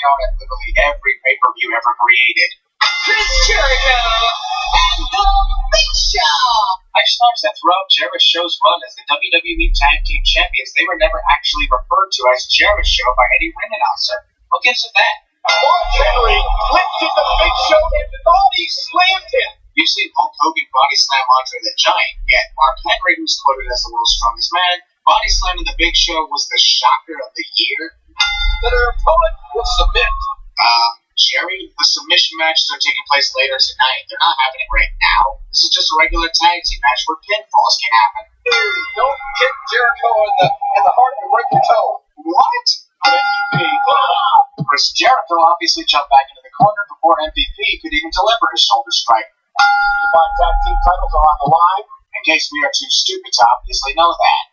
out at literally every pay-per-view ever created. Chris Jericho and The Big Show! I just noticed that throughout Jericho's run as the WWE Tag Team Champions, they were never actually referred to as Jericho by any ring announcer. What gives it that? Mark Henry lifted The Big Show and body slammed him. You've seen Hulk Hogan body slam Andre the Giant, yet Mark Henry, who's quoted as the world's strongest man, body slamming The Big Show was the shocker of the year. That her opponent will submit. Jerry, the submission matches are taking place later tonight. They're not happening right now. This is just a regular tag team match where pinfalls can happen. Don't kick Jericho in the heart and break your toe. What? MVP. Chris Jericho obviously jumped back into the corner before MVP could even deliver his shoulder strike. Unified tag team titles are on the line. In case we are too stupid to obviously know that.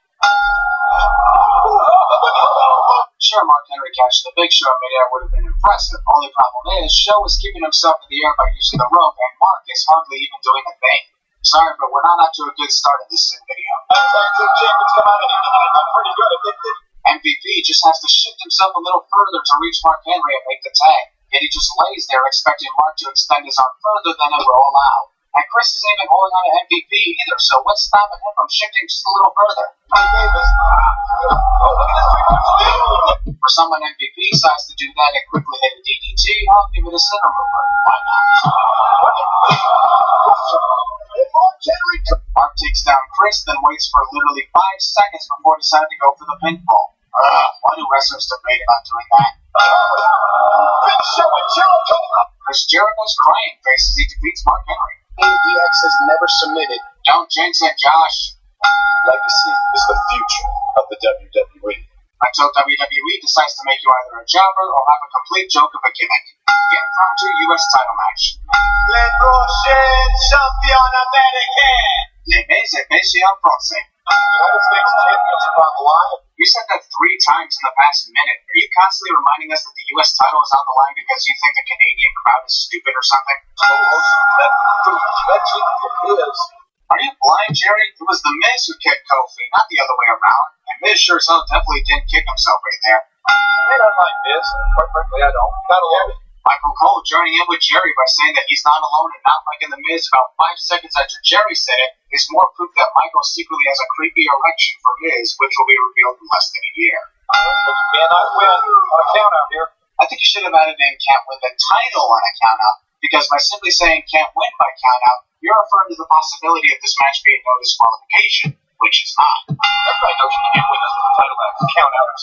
Sure, Mark Henry catching The Big Show in midair would have been impressive. Only problem is, Show was keeping himself in the air by using the rope, and Mark is hardly even doing a thing. Sorry, but we're not up to a good start in this video. Tag team champions come out of here tonight. I'm pretty good at this. MVP just has to shift himself a little further to reach Mark Henry and make the tag. Yet he just lays there expecting Mark to extend his arm further than it will allow. And Chris isn't even holding on to MVP either, so what's stopping him from shifting just a little further? For someone MVP decides to do that and quickly hit a DDT, I'll give it a center mover. Why not? Mark takes down Chris, then waits for literally 5 seconds before deciding to go for the pinfall. Why do wrestlers debate about doing that? Big Show and Jericho. Chris Jericho's crying face as he defeats Mark Henry. ADX has never submitted. Don't jinx it, Josh. Legacy is the future of the WWE. Until WWE decides to make you either a jobber or have a complete joke of a gimmick. Get impromptu U.S. title match. Le prochain champion américain. Les Messieurs Français. United States Championship on the line. You said that 3 times in the past minute. Are you constantly reminding us that the U.S. title is on the line because you think the Canadian crowd is stupid or something? Are you blind, Jerry? It was The Miz who kicked Kofi, not the other way around. And Miz sure as hell definitely didn't kick himself right there. I don't like Miz. Quite frankly, I don't. Gotta love it. Michael Cole joining in with Jerry by saying that he's not alone and not liking The Miz about 5 seconds after Jerry said it is more proof that Michael secretly has a creepy erection for Miz, which will be revealed in less than a year. But you cannot win on a count out here. I think you should have added in can't win the title on a count out, because by simply saying can't win by count out, you're referring to the possibility of this match being no disqualification, which is not. Everybody knows you can't win this title at a count out.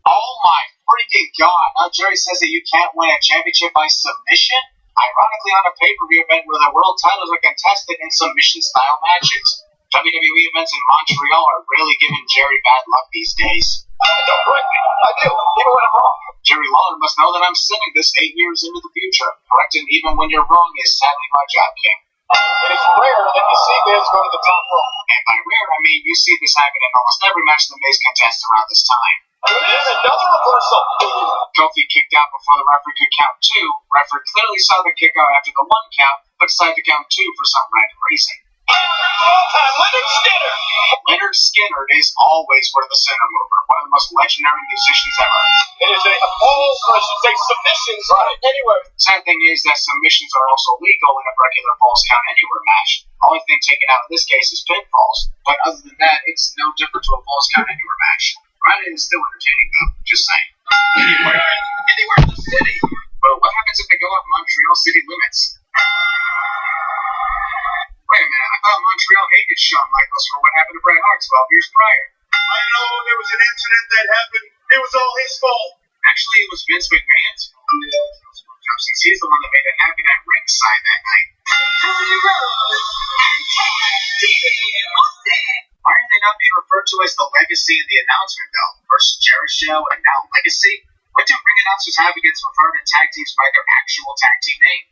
Oh my freaking god, now Jerry says that you can't win a championship by submission? Ironically, on a pay-per-view event where the world titles are contested in submission-style matches. WWE events in Montreal are really giving Jerry bad luck these days. Don't correct me. I do, even when I'm wrong. Jerry Lawler must know that I'm saying this 8 years into the future. Correcting even when you're wrong is sadly my job, King. It is rare that you see Miz go to the top rope. And by rare, I mean you see this happen in almost every match the Miz contests around this time. There's another reversal. Kofi kicked out before the referee could count 2. Referee clearly saw the kick out after the 1 count, but decided to count 2 for some random reason. Leonard Skinner. Leonard Skinner is always for the center mover, one of the most legendary musicians ever. It is I should say submissions. Right. Anyway. Sad thing is that submissions are also legal in a regular falls count anywhere match. The only thing taken out in this case is pinfalls, but other than that, it's no different to a falls count anywhere match. Granted, it's still entertaining though, just saying. Anywhere in the city. But what happens if they go out Montreal city limits? Wait a minute, I thought Montreal hated Shawn Michaels for what happened to Bret Hart 12 years prior. I know there was an incident that happened. It was all his fault. Actually, it was Vince McMahon's fault, since he's the one that made it happen at ringside that night. Why are they not being referred to as the Legacy in the announcement, though? First Jericho and now Legacy? What do ring announcers have against referring to tag teams by their actual tag team name?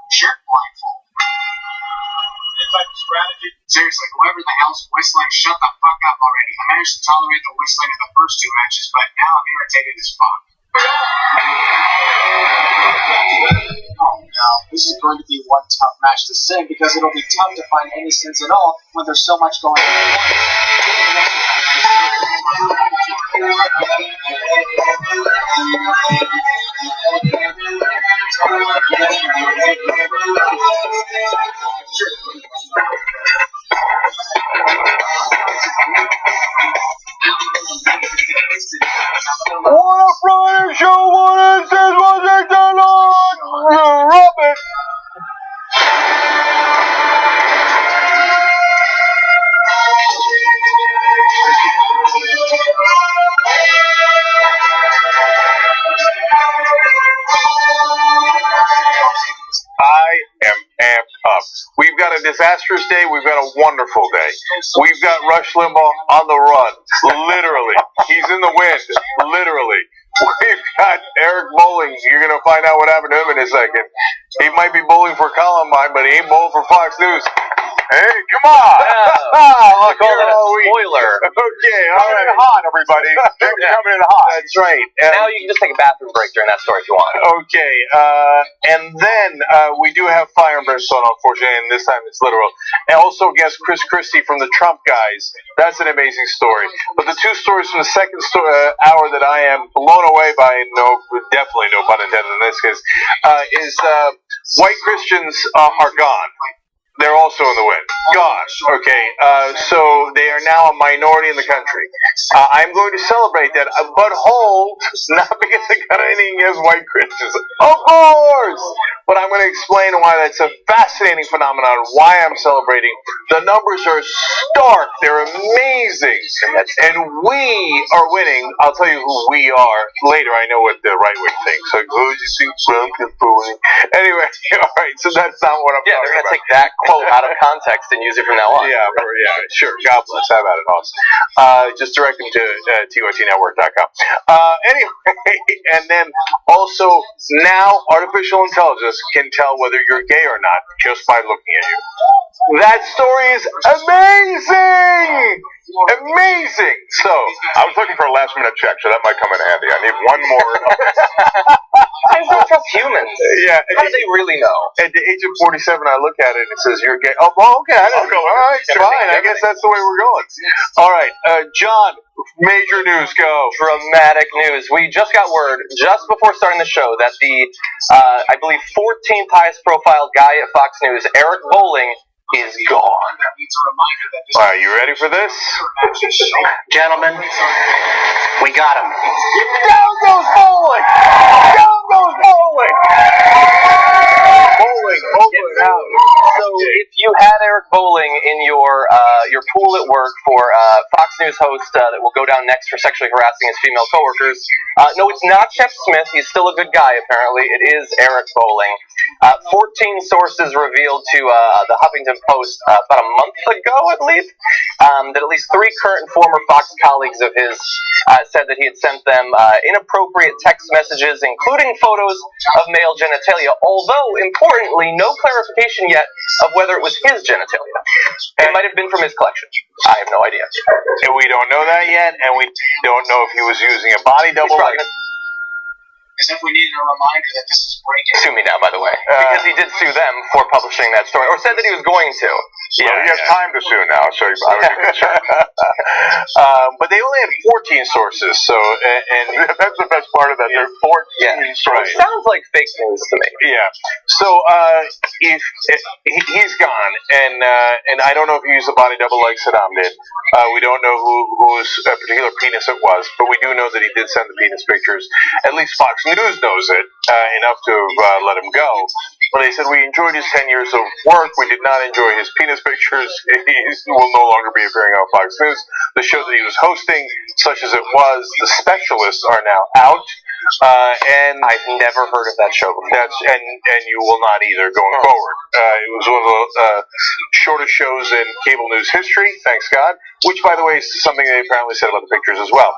Shirt blindfold. Any type of strategy? Seriously, whoever the hell's whistling, shut the fuck up already. I managed to tolerate the whistling in the first 2 matches, but now I'm irritated as fuck. Oh no, this is going to be one tough match to sing because it'll be tough to find any sense at all when there's so much going on at once. What a Friday show! What is this? What's it on? Robert. I am amped up. We've got a disastrous day. We've got a wonderful day. We've got Rush Limbaugh on the run. Literally. He's in the wind. Literally. We've got Eric Bowling. You're going to find out what happened to him in a second. He might be bowling for Columbine, but he ain't bowling for Fox News. Hey, come on! I call it a spoiler. Okay, all Coming in right. hot, everybody. Coming in hot. That's right. Now you can just take a bathroom break during that story if you want. Okay, and then we do have Fire and Brimstone, unfortunately, and this time it's literal. And also guest Chris Christie from the Trump guys. That's an amazing story. But the two stories from the second hour that I am blown away by, definitely no pun intended in this case, is white Christians are gone. They're also in the wind. Gone. Okay, so they are now a minority in the country. I'm going to celebrate that, but hold, not because I got anything against white Christians. Of course! But I'm going to explain why that's a fascinating phenomenon, why I'm celebrating. The numbers are stark. They're amazing. And we are winning. I'll tell you who we are later. I know what the right wing thinks. So who do you think Trump is fooling? Anyway, all right, so that's not what I'm Yeah, talking they're going to about. take that quote out of context and use it from now on. Yeah, sure. God bless. How about it, Hoss? Just direct them to TYTnetwork.com. Anyway, and then also now artificial intelligence can tell whether you're gay or not just by looking at you. That story is amazing! Amazing! So, I was looking for a last minute check, so that might come in handy. I need one more. I just don't trust humans. yeah. How do they really know? At the age of 47, I look at it and it says, you're gay. Oh, well, okay. All right, fine. I guess that's the way we're going. All right. John, major news, go. Dramatic news. We just got word just before starting the show that the, I believe, 14th highest profile guy at Fox News, Eric Bowling, is gone. All right, you ready for this? Gentlemen, we got him. Down goes Bowling! Down goes Bowling! Bowling out. So if you had Eric Bowling in your pool at work for Fox News host that will go down next for sexually harassing his female coworkers, no, it's not Shep Smith. He's still a good guy, apparently. It is Eric Bowling. 14 sources revealed to the Huffington Post about a month ago, I believe, that at least 3 current and former Fox colleagues of his said that he had sent them inappropriate text messages, including photos of male genitalia, although, importantly, no clarification yet of whether it was his genitalia. It might have been from his collection. I have no idea. And we don't know that yet, and we don't know if he was using a body double. As if we needed a reminder that this is breaking. Sue me now, by the way, because he did sue them for publishing that story, or said that he was going to. Well, he has time to sue now, so I would be concerned. But they only had 14 sources, so and That's the best part of that. There are 14 sources. It sounds like fake news to me. yeah. So if he's gone, and I don't know if he used a body double like Saddam did. We don't know whose particular penis it was, but we do know that he did send the penis pictures. At least Fox News knows it enough to have let him go. When they said we enjoyed his 10 years of work, we did not enjoy his penis pictures. He will no longer be appearing on Fox News. The show that he was hosting, such as it was, the specialists are now out. And I've never heard of that show before. And you will not either going forward. It was one of the shortest shows in cable news history, thanks God. Which, by the way, is something they apparently said about the pictures as well.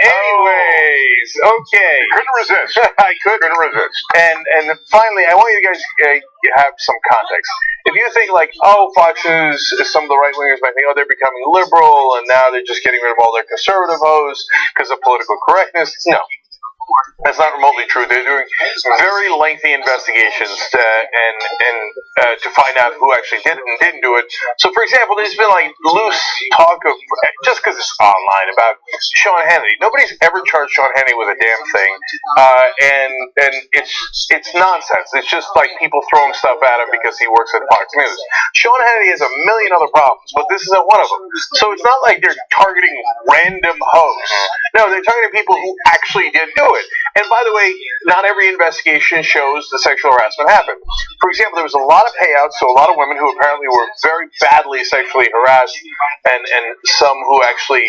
Anyways, okay. Couldn't resist. I couldn't resist. And finally, I want you guys to have some context. If you think like, oh, Fox News, some of the right wingers might think, oh, they're becoming liberal, and now they're just getting rid of all their conservative hosts because of political correctness. No. That's not remotely true. They're doing very lengthy investigations to find out who actually did it and didn't do it. So, for example, there's been like loose talk of, just because it's online, about Sean Hannity. Nobody's ever charged Sean Hannity with a damn thing, and it's nonsense. It's just like people throwing stuff at him because he works at Fox News. Sean Hannity has a million other problems, but this isn't one of them. So it's not like they're targeting random hosts. No, they're targeting people who actually did do it. And by the way, not every investigation shows the sexual harassment happened. For example, there was a lot of payouts to a lot of women who apparently were very badly sexually harassed, and some who actually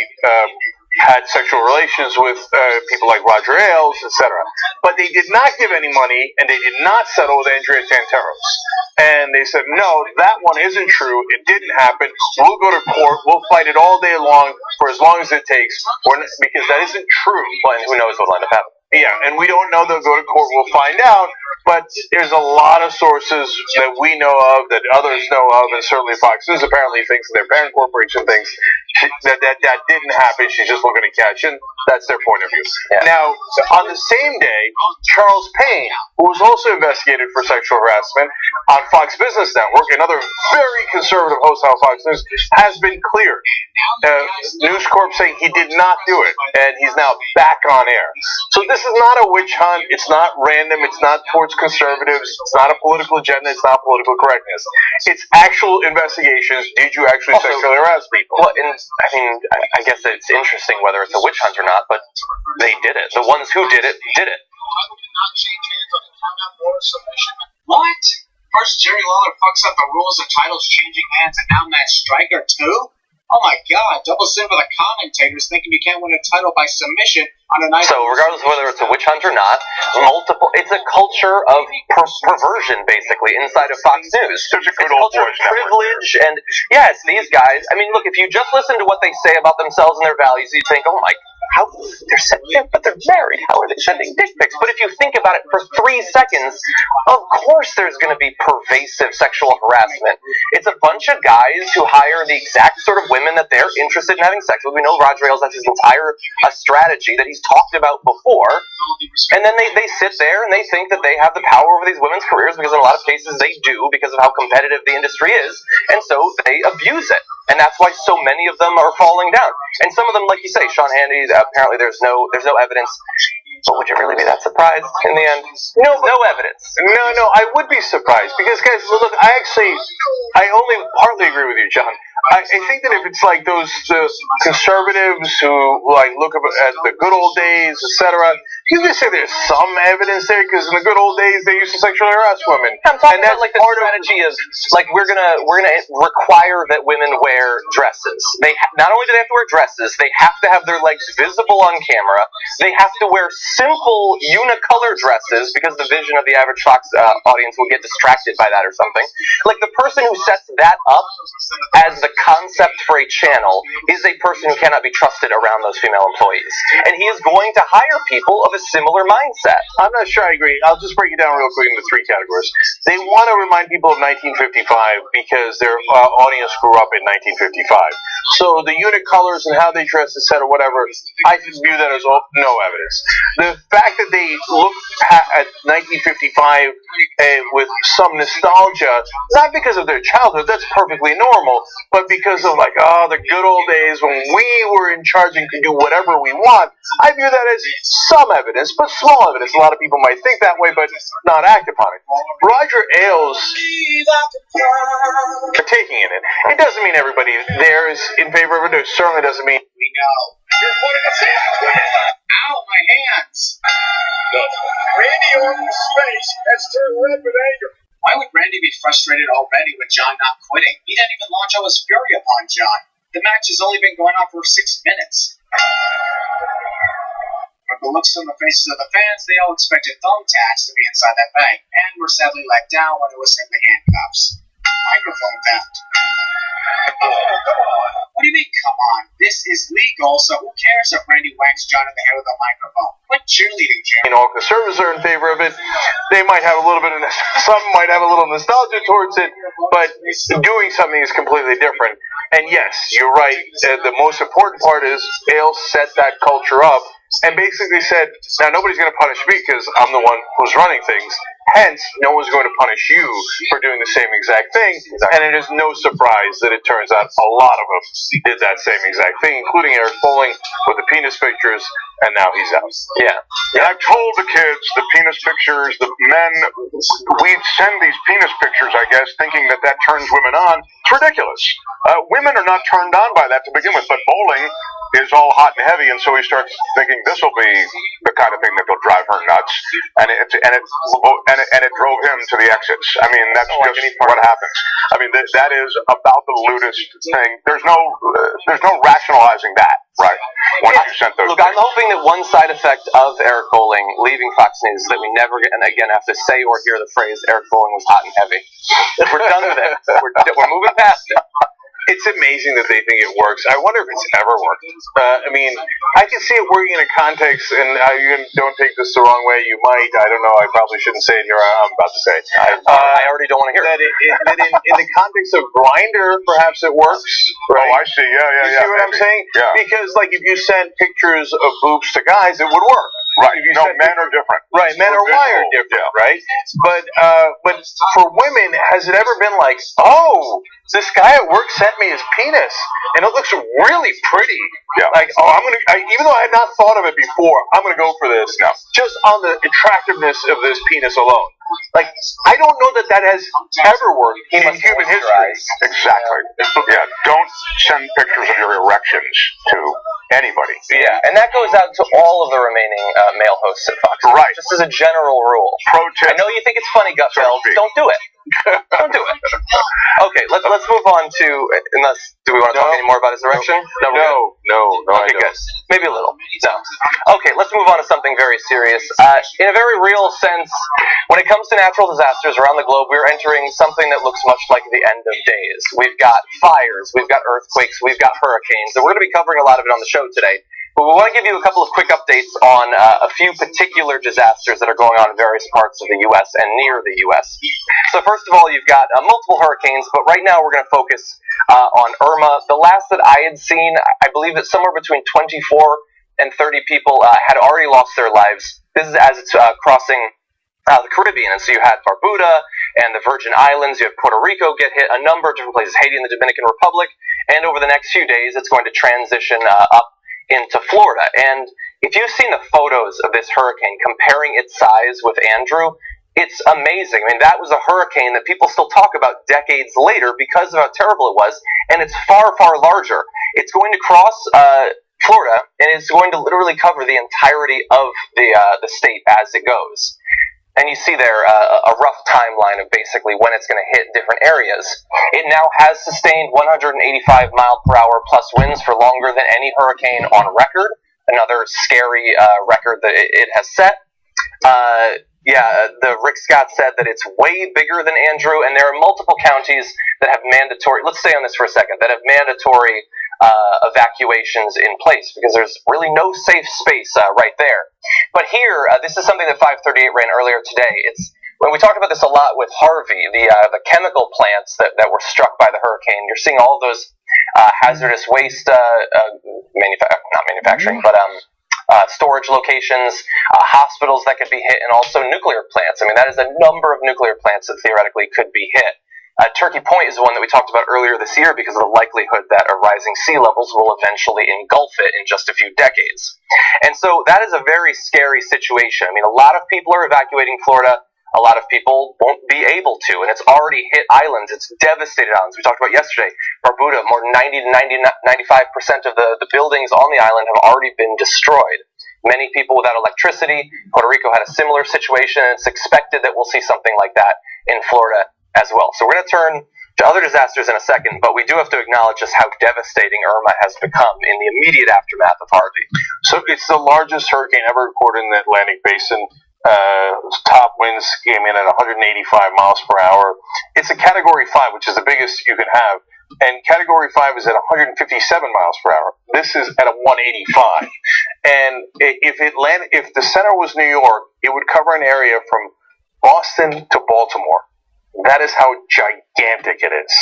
had sexual relations with people like Roger Ailes, etc. But they did not give any money, and they did not settle with Andrea Tanteros. And they said, no, that one isn't true. It didn't happen. We'll go to court. We'll fight it all day long for as long as it takes, because that isn't true. Well, and who knows what'll end up happening. Yeah, and we don't know. They'll go to court. We'll find out. But there's a lot of sources that we know of, that others know of, and certainly Fox News apparently thinks, and their parent corporation thinks, that didn't happen. She's just looking to cash in. That's their point of view. Yeah. Now, on the same day, Charles Payne, who was also investigated for sexual harassment on Fox Business Network, another very conservative host on Fox News, has been cleared. News Corp saying he did not do it, and he's now back on air. So this is not a witch hunt. It's not random. It's not towards conservatives. It's not a political agenda. It's not political correctness. It's actual investigations. Did you actually sexually harass people? Well, I guess it's interesting whether it's a witch hunt or not, but they did it. The ones who did it, did it. What? First Jerry Lawler fucks up the rules of titles changing hands, and now Matt Stryker too? Oh my god, double sin for the commentators thinking you can't win a title by submission on a night. So regardless of whether it's a witch hunt or not, it's a culture of perversion, basically, inside of Fox News. Such a good it's old culture of privilege, and yes, these guys, I mean, look, if you just listen to what they say about themselves and their values, you'd think, oh my, but they're married, how are they sending dick pics? But if you think about it for 3 seconds, of course there's going to be pervasive sexual harassment. It's a bunch of guys who hire the exact sort of women that they're interested in having sex with. We know Roger Ailes has his entire strategy that he's talked about before, and then they sit there and they think that they have the power over these women's careers, because in a lot of cases they do, because of how competitive the industry is, and so they abuse it. And that's why so many of them are falling down. And some of them, like you say, Sean Hannity, apparently there's no evidence. But would you really be that surprised in the end? No evidence. No, I would be surprised, because, guys, look, I only partly agree with you, John. I think that if it's like those conservatives who like look at the good old days, etc., you can say there's some evidence there, because in the good old days they used to sexually harass women. I'm talking about like the strategy of like we're gonna require that women wear dresses. They not only do they have to wear dresses, they have to have their legs visible on camera. They have to wear simple unicolor dresses, because the vision of the average Fox audience will get distracted by that or something. Like the person who sets that up as the concept for a channel is a person who cannot be trusted around those female employees, and he is going to hire people of a similar mindset. I'm not sure I agree. I'll just break it down real quick into 3 categories. They want to remind people of 1955 because their audience grew up in 1955. So the unicolors and how they dress, etc., whatever, I view that as no evidence. The fact that they look at 1955 with some nostalgia, not because of their childhood, that's perfectly normal, but because of like, the good old days when we were in charge and could do whatever we want, I view that as some evidence, but small evidence. A lot of people might think that way, but not act upon it. Roger Ailes partaking in it. It doesn't mean everybody there is in favor of it. It certainly doesn't mean we know. You're putting us in. Ow, my hands! Randy Orton's face has turned red with anger. Why would Randy be frustrated already with John not quitting? He didn't even launch all his fury upon John. The match has only been going on for 6 minutes. From the looks on the faces of the fans, they all expected thumbtacks to be inside that bank, and were sadly let down when it was simply handcuffs. Microphone theft. Oh, come on. What do you mean, come on? This is legal, so who cares if Randy whacks John in the head with a microphone? Quit cheerleading, Jerry. All conservatives are in favor of it. They might have a little bit of some might have a little nostalgia towards it, but doing something is completely different. And yes, you're right. The most important part is Ailes set that culture up, and basically said, now nobody's going to punish me because I'm the one who's running things. Hence, no one's going to punish you for doing the same exact thing. And it is no surprise that it turns out a lot of them did that same exact thing, including Eric Bolling with the penis pictures, and now he's out. Yeah. And I've told the kids, the penis pictures, the men, we send these penis pictures, I guess, thinking that turns women on. It's ridiculous. Women are not turned on by that to begin with, but Bolling is all hot and heavy, and so he starts thinking this will be the kind of thing that will drive her nuts, and it drove him to the exits. I mean, that's just what happens. I mean, that is about the lewdest thing. There's no rationalizing that, right? Once you sent those. Look, I'm hoping that one side effect of Eric Bolling leaving Fox News is that we never again have to say or hear the phrase Eric Bolling was hot and heavy. We're done with it. We're moving past it. It's amazing that they think it works. I wonder if it's ever worked. I mean, I can see it working in a context, and you don't take this the wrong way. You might. I don't know. I probably shouldn't say it here. I'm about to say it. I already don't want to hear that. That in the context of Grindr, perhaps it works. Right? Oh, I see. Yeah. You see what I'm saying? Yeah. Because, like, if you sent pictures of boobs to guys, it would work. Right. No, men are different. Right. Men are wired different. Yeah. Right. But for women, has it ever been like, oh, this guy at work sent me his penis, and it looks really pretty. Yeah. Like, oh, even though I had not thought of it before, I'm gonna go for this. No. Just on the attractiveness of this penis alone. Like, I don't know that has ever worked in human history. Exactly. Yeah. Don't send pictures of your erections to anybody. Yeah, and that goes out to all of the remaining male hosts at Fox. Right. Just as a general rule. Pro tip. I know you think it's funny, Gutfeld. Don't do it. Don't do it. Okay, let's move on to, do we want to talk any more about his erection? No. Okay, good. Maybe a little. No. Okay, let's move on to something very serious. In a very real sense, when it comes to natural disasters around the globe, we're entering something that looks much like the end of days. We've got fires, we've got earthquakes, we've got hurricanes, and we're going to be covering a lot of it on the show today. But we want to give you a couple of quick updates on a few particular disasters that are going on in various parts of the U.S. and near the U.S. So first of all, you've got multiple hurricanes, but right now we're going to focus on Irma. The last that I had seen, I believe that somewhere between 24 and 30 people had already lost their lives. This is as it's crossing the Caribbean, and so you had Barbuda and the Virgin Islands, you have Puerto Rico get hit, a number of different places, Haiti and the Dominican Republic, and over the next few days it's going to transition up into Florida. And if you've seen the photos of this hurricane, comparing its size with Andrew, it's amazing. I mean, that was a hurricane that people still talk about decades later because of how terrible it was, and it's far, far larger. It's going to cross Florida, and it's going to literally cover the entirety of the state as it goes. And you see there a rough timeline of basically when it's going to hit different areas. It now has sustained 185 mile per hour plus winds for longer than any hurricane on record. Another scary record that it has set. The Rick Scott said that it's way bigger than Andrew, and there are multiple counties that have mandatory, let's stay on this for a second, that have mandatory evacuations in place because there's really no safe space right there. But here, this is something that 538 ran earlier today. It's when we talked about this a lot with Harvey, the chemical plants that were struck by the hurricane. You're seeing all those hazardous waste storage locations, hospitals that could be hit, and also nuclear plants. I mean, that is a number of nuclear plants that theoretically could be hit. Turkey Point is the one that we talked about earlier this year because of the likelihood that rising sea levels will eventually engulf it in just a few decades. And so that is a very scary situation. I mean, a lot of people are evacuating Florida. A lot of people won't be able to, and it's already hit islands. It's devastated islands. We talked about yesterday, Barbuda, more than 90 to 95% of the buildings on the island have already been destroyed. Many people without electricity. Puerto Rico had a similar situation, and it's expected that we'll see something like that in Florida as well. So we're going to turn to other disasters in a second, but we do have to acknowledge just how devastating Irma has become in the immediate aftermath of Harvey. So it's the largest hurricane ever recorded in the Atlantic Basin. Top winds came in at 185 miles per hour. It's a Category 5, which is the biggest you can have. And Category 5 is at 157 miles per hour. This is at a 185. And if the center was New York, it would cover an area from Boston to Baltimore. That is how gigantic it is.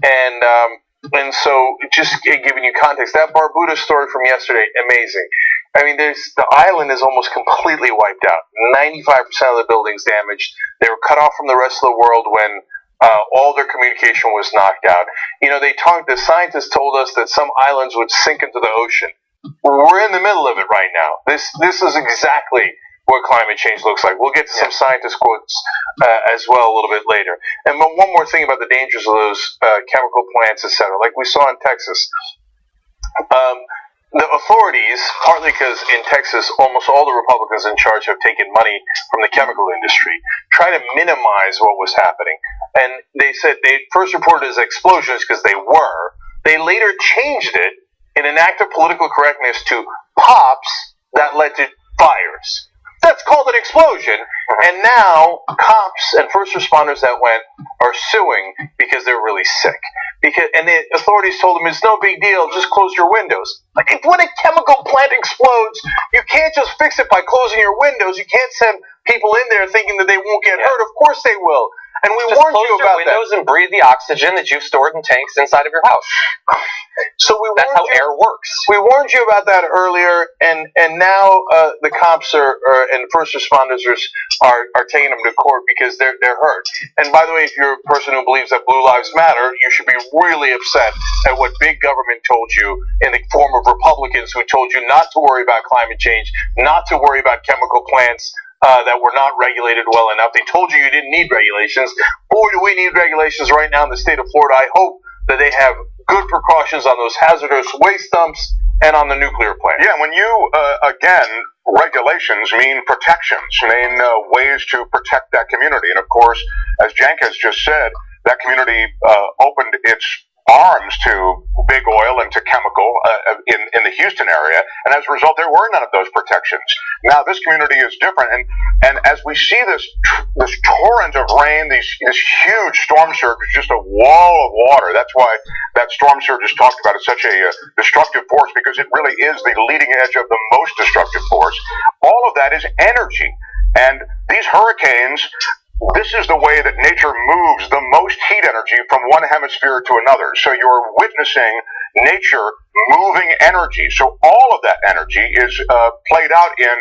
And so just giving you context, that Barbuda story from yesterday, amazing. I mean, the island is almost completely wiped out. 95% of the buildings damaged. They were cut off from the rest of the world when all their communication was knocked out. The scientists told us that some islands would sink into the ocean. We're in the middle of it right now. This is exactly what climate change looks like. We'll get to some scientist quotes as well a little bit later. And one more thing about the dangers of those chemical plants, etc. Like we saw in Texas. The authorities, partly because in Texas almost all the Republicans in charge have taken money from the chemical industry, try to minimize what was happening. And they said they first reported as explosions because they were. They later changed it in an act of political correctness to pops that led to fires. That's called an explosion. And now cops and first responders that went are suing because they're really sick. And the authorities told them it's no big deal, just close your windows. Like, when a chemical plant explodes, you can't just fix it by closing your windows. You can't send people in there thinking that they won't get hurt. Of course they will. And we warned you about that. Just close your windows and breathe the oxygen that you've stored in tanks inside of your house. So that's how air works. We warned you about that earlier, and now the cops and first responders are taking them to court because they're hurt. And by the way, if you're a person who believes that Blue Lives Matter, you should be really upset at what big government told you in the form of Republicans who told you not to worry about climate change, not to worry about chemical plants that were not regulated well enough. They told you didn't need regulations. Boy, do we need regulations right now in the state of Florida. I hope that they have good precautions on those hazardous waste dumps and on the nuclear plant. Yeah, when you, again, regulations mean protections, mean ways to protect that community. And of course, as Jenkins just said, that community opened its arms to big oil and to chemical in the Houston area, and as a result, there were none of those protections. Now, this community is different, and as we see this torrent of rain, this huge storm surge is just a wall of water. That's why that storm surge is talked about as such a destructive force, because it really is the leading edge of the most destructive force. All of that is energy, and these hurricanes. This is the way that nature moves the most heat energy from one hemisphere to another. So you're witnessing nature moving energy. So all of that energy is played out in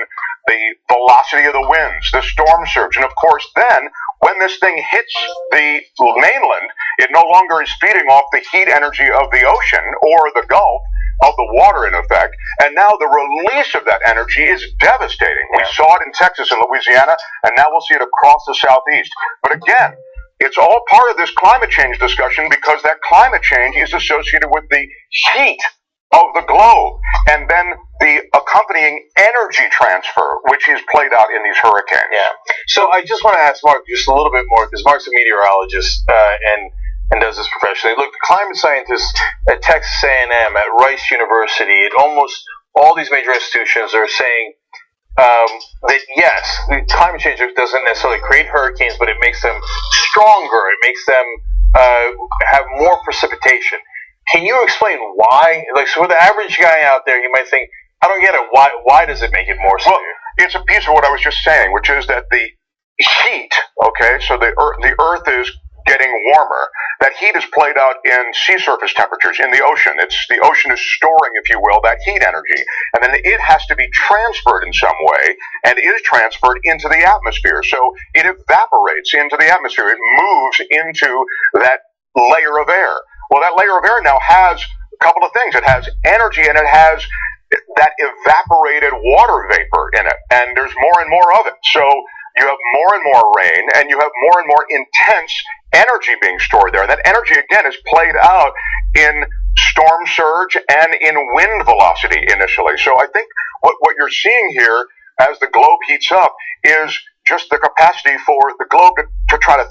the velocity of the winds, the storm surge. And of course, then, when this thing hits the mainland, it no longer is feeding off the heat energy of the ocean or the Gulf, of the water in effect, and now the release of that energy is devastating. We saw it in Texas and Louisiana, and now we'll see it across the Southeast. But again, it's all part of this climate change discussion, because that climate change is associated with the heat of the globe, and then the accompanying energy transfer, which is played out in these hurricanes. Yeah. So I just want to ask Mark just a little bit more, because Mark's a meteorologist, and does this professionally. Look, the climate scientists at Texas A&M, at Rice University, at almost all these major institutions are saying that yes, the climate change doesn't necessarily create hurricanes, but it makes them stronger. It makes them have more precipitation. Can you explain why? Like, so for the average guy out there, you might think, I don't get it. Why does it make it more severe? Well, it's a piece of what I was just saying, which is that the heat, okay, so the Earth is getting warmer. That heat is played out in sea surface temperatures in the ocean. The ocean is storing, if you will, that heat energy. And then it has to be transferred in some way, and is transferred into the atmosphere. So it evaporates into the atmosphere. It moves into that layer of air. Well, that layer of air now has a couple of things. It has energy, and it has that evaporated water vapor in it. And there's more and more of it. So you have more and more rain, and you have more and more intense energy being stored there. And that energy, again, is played out in storm surge and in wind velocity initially. So I think what you're seeing here as the globe heats up is just the capacity for the globe to try to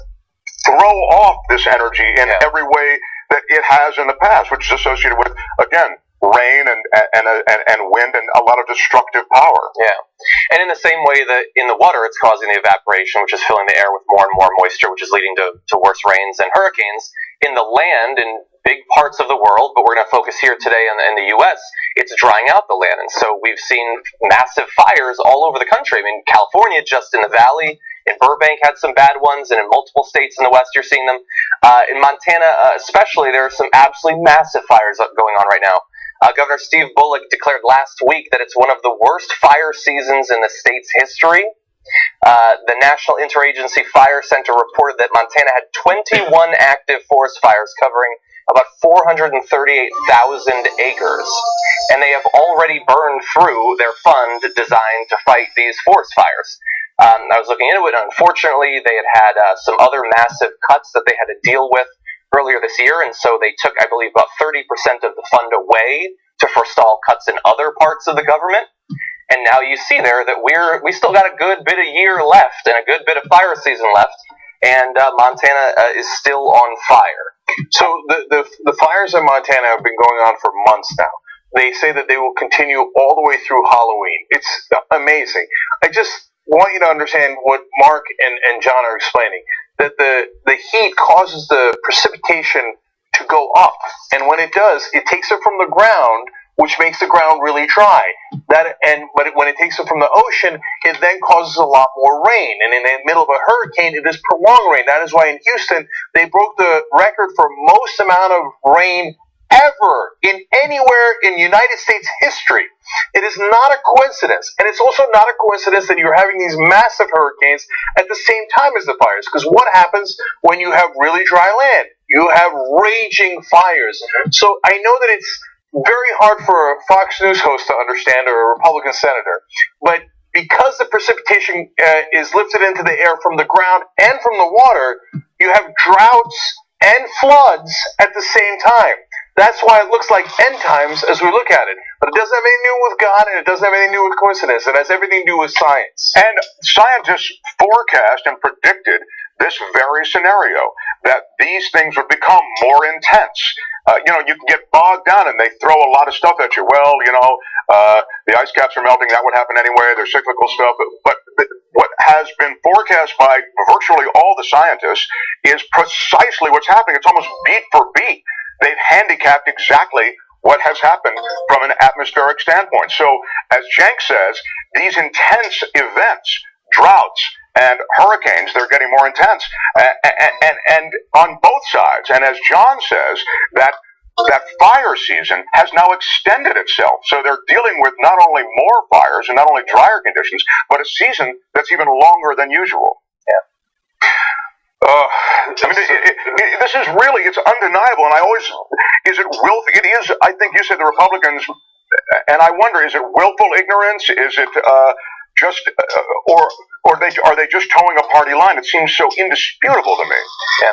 throw off this energy in every way that it has in the past, which is associated with, again, rain and wind and a lot of destructive power. Yeah. And in the same way that in the water it's causing the evaporation, which is filling the air with more and more moisture, which is leading to worse rains and hurricanes, in the land, in big parts of the world, but we're going to focus here today in the U.S., it's drying out the land. And so we've seen massive fires all over the country. I mean, California, just in the valley, in Burbank had some bad ones, and in multiple states in the West you're seeing them. In Montana especially, there are some absolutely massive fires going on right now. Governor Steve Bullock declared last week that it's one of the worst fire seasons in the state's history. The National Interagency Fire Center reported that Montana had 21 active forest fires covering about 438,000 acres, and they have already burned through their fund designed to fight these forest fires. I was looking into it, and unfortunately, they had some other massive cuts that they had to deal with earlier this year, and so they took, I believe, about 30% of the fund away to forestall cuts in other parts of the government. And now you see there that we still got a good bit of year left and a good bit of fire season left, and Montana is still on fire. So the fires in Montana have been going on for months now. They say that they will continue all the way through Halloween. It's amazing. I just want you to understand what Mark and John are explaining, that the heat causes the precipitation to go up, and when it does, it takes it from the ground, which makes the ground really dry. But when it takes it from the ocean, it then causes a lot more rain. And in the middle of a hurricane, it is prolonged rain. That is why in Houston, they broke the record for most amount of rain ever in anywhere in United States history. It is not a coincidence. And it's also not a coincidence that you're having these massive hurricanes at the same time as the fires. Because what happens when you have really dry land? You have raging fires. So I know that it's very hard for a Fox News host to understand, or a Republican senator, but because the precipitation is lifted into the air from the ground and from the water, you have droughts and floods at the same time. That's why it looks like end times as we look at it. But it doesn't have anything to do with God, and it doesn't have anything to do with coincidence. It has everything to do with science. And scientists forecast and predicted this very scenario, that these things would become more intense. You can get bogged down and they throw a lot of stuff at you. Well, the ice caps are melting. That would happen anyway. There's cyclical stuff. But what has been forecast by virtually all the scientists is precisely what's happening. It's almost beat for beat. They've handicapped exactly what has happened from an atmospheric standpoint. So, as Jank says, these intense events, droughts, and hurricanes, they're getting more intense, and on both sides. And as John says, that fire season has now extended itself. So they're dealing with not only more fires and not only drier conditions, but a season that's even longer than usual. This is really, it's undeniable, and I think you said the Republicans, and I wonder, is it willful ignorance? Is it or are they just towing a party line? It seems so indisputable to me.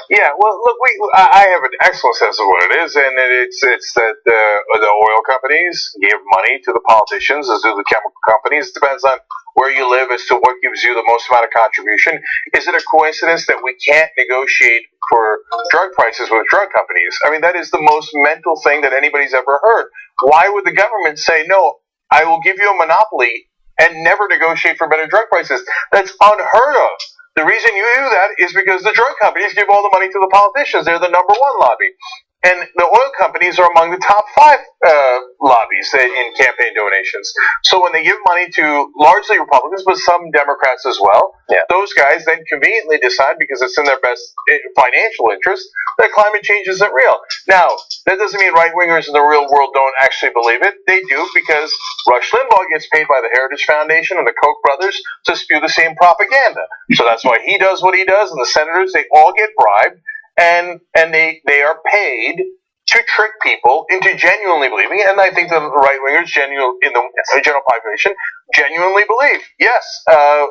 Yeah. Well, look, I have an excellent sense of what it is, and it's that the oil companies give money to the politicians, as do the chemical companies. It depends on where you live as to what gives you the most amount of contribution. Is it a coincidence that we can't negotiate for drug prices with drug companies? I mean, that is the most mental thing that anybody's ever heard. Why would the government say, no, I will give you a monopoly and never negotiate for better drug prices? That's unheard of. The reason you do that is because the drug companies give all the money to the politicians. They're the number one lobby. And the oil companies are among the top 5 lobbies in campaign donations. So when they give money to largely Republicans, but some Democrats as well, those guys then conveniently decide, because it's in their best financial interest, that climate change isn't real. Now, that doesn't mean right-wingers in the real world don't actually believe it. They do, because Rush Limbaugh gets paid by the Heritage Foundation and the Koch brothers to spew the same propaganda. So that's why he does what he does, and the senators, they all get bribed. And they are paid to trick people into genuinely believing, and I think the right-wingers in the general population genuinely believe, yes,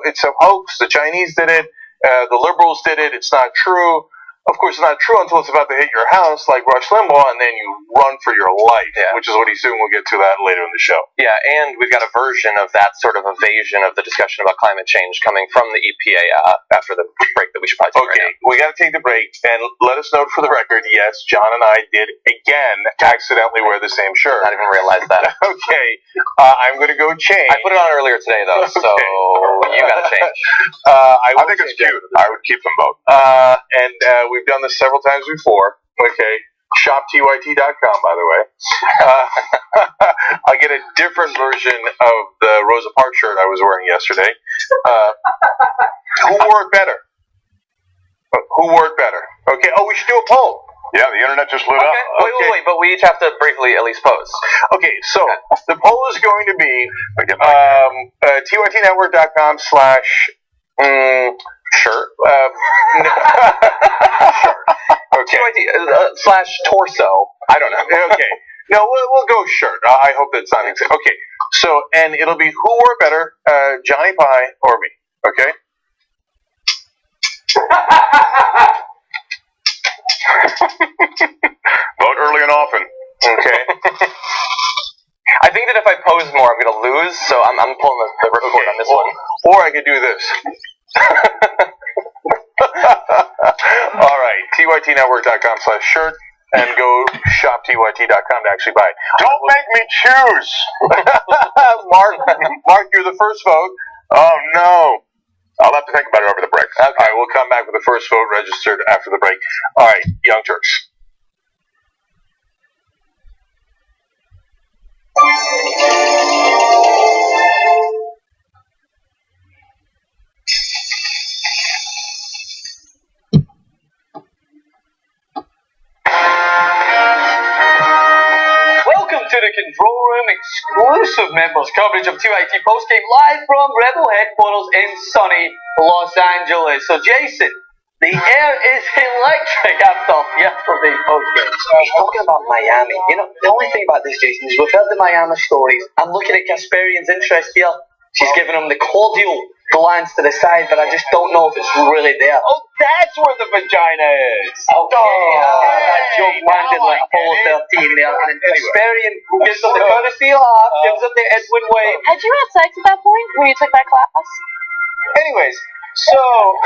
it's a hoax, the Chinese did it, the liberals did it, it's not true. Of course, it's not true until it's about to hit your house, like Rush Limbaugh, and then you run for your life, which is what he's doing. We'll get to that later in the show. Yeah, and we've got a version of that sort of evasion of the discussion about climate change coming from the EPA after the break that we should probably take right now. We got to take the break, and let us note for the record, yes, John and I did again accidentally wear the same shirt. Not even realize that. Okay, I'm going to go change. I put it on earlier today, though, so you got to change. I think it's cute. I would keep them both. We've done this several times before. Okay, shop TYT.com, by the way. I'll get a different version of the Rosa Parks shirt I was wearing yesterday. Who wore it better? Okay. Oh, we should do a poll. Yeah, the internet just lit up. Wait, but we each have to briefly at least pose. Okay, so the poll is going to be tytnetwork.com / sure. Sure. Okay. TYT / torso. I don't know. Okay. No, we'll go shirt. I hope that's not exact. Okay. So, and it'll be who wore better, Johnny Pie or me. Okay. Vote early and often. Okay. I think that if I pose more, I'm going to lose, so I'm pulling the ripcord on this one. Or I could do this. All right. tytnetwork.com / shirt. And go shop tyt.com to actually buy it. Don't make me choose. Mark, you're the first vote. Oh, no. I'll have to think about it over the break. Okay. All right, we'll come back with the first vote registered after the break. All right, Young Turks. Welcome to the Control Room exclusive members coverage of TYT postgame live from Rebel headquarters in sunny Los Angeles. So Jason, the air is electric after yesterday's postgame. He's talking about Miami. You know, the only thing about this, Jason, is we've heard the Miami stories. I'm looking at Kasperian's interest here. She's giving him the cordial glance to the side, but I just don't know if it's really there. Oh, that's where the vagina is. Okay, that joke landed like Apollo 13 there. And then Kasperian gives him the courtesy laugh, gives him the Edwin way. Had you had sex at that point when you took that class? Anyways, so...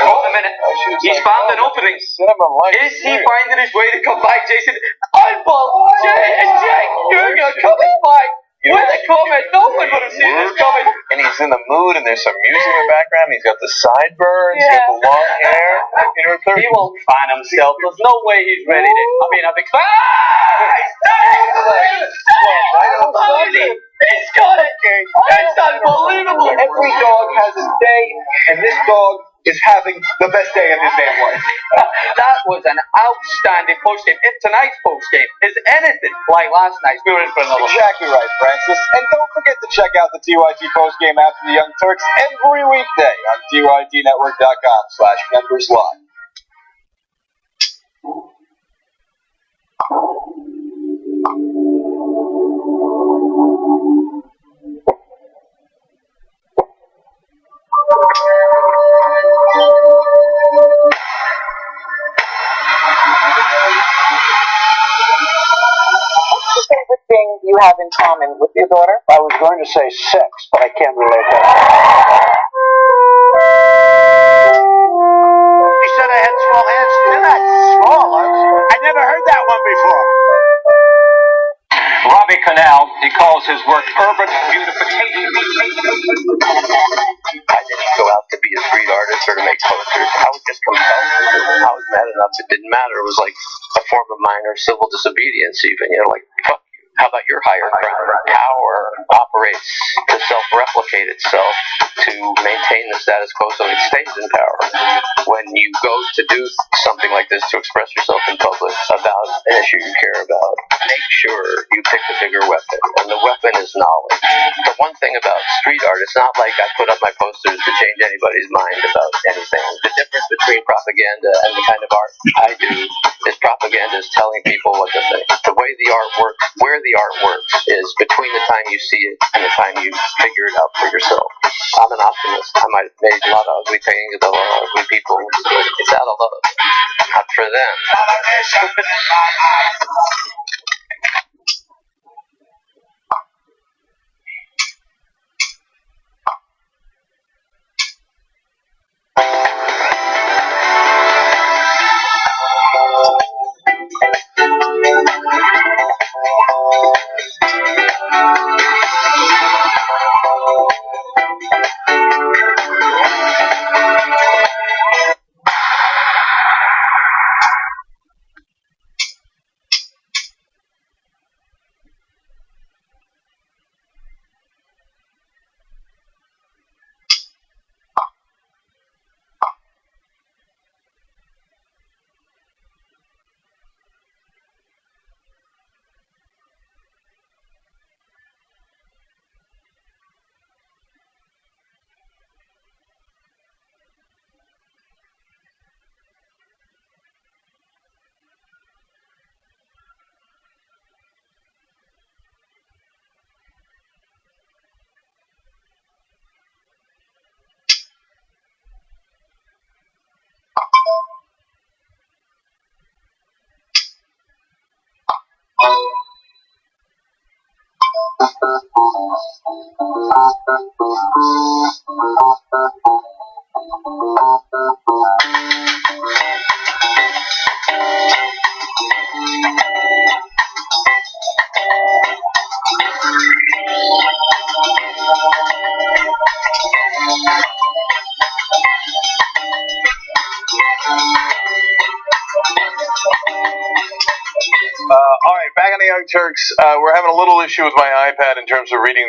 Hold a minute. He's found an opening. Is he finding his way to come back, Jason? Jay Dugan coming back with a comment. No one would have seen this coming. And he's in the mood, and there's some music in the background. He's got the sideburns, he's got the long hair. You know, He won't find himself. There's no way he's ready to. I mean, I've He's got it. It's unbelievable. Every dog has a day, and this dog is having the best day of his damn life. That was an outstanding postgame. If tonight's postgame is anything like last night's, we were in for another. Exactly right, Francis. And don't forget to check out the TYT postgame after the Young Turks every weekday on tytnetwork.com / members live. What's the favorite thing you have in common with your daughter? I was going to say sex, but I can't relate that. He said I had small hands. They're not small. I never heard that one before. Robbie Canal, he calls his work urban beautification. I didn't go out to be a street artist or to make posters. I was just compelled to do it. I was mad enough. It didn't matter. It was like a form of minor civil disobedience even. You know, like, fuck you. How about your higher ground? Power operates to self-replicate itself to maintain the status quo so it stays in power. When you go to do something like this to express yourself in public about an issue you care about, make sure you pick the bigger weapon, and the weapon is knowledge. The one thing about street art, it's not like I put up my posters to change anybody's mind about anything. The difference between propaganda and the kind of art I do is propaganda is telling people what to think. The way the art works, where the art works, is between the time you see it and the time you figure it out for yourself. I'm an optimist. I might have made a lot of ugly paintings of a lot of ugly people, but it's out of love, not for them. All right, back on the Young Turks. We're having a little issue with my iPad in terms of reading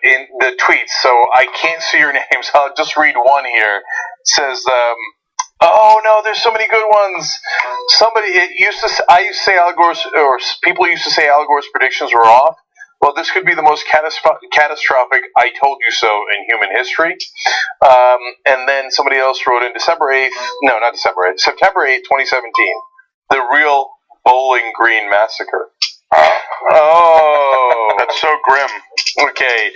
in the tweets, so I can't see your names. I'll just read one here. It says, "Oh no, there's so many good ones." I used to say Al Gore's, or people used to say Al Gore's predictions were off. Well, this could be the most catastrophic "I told you so" in human history. And then somebody else wrote in September 8th, 2017, the real Bowling Green Massacre. Oh, that's so grim. Okay,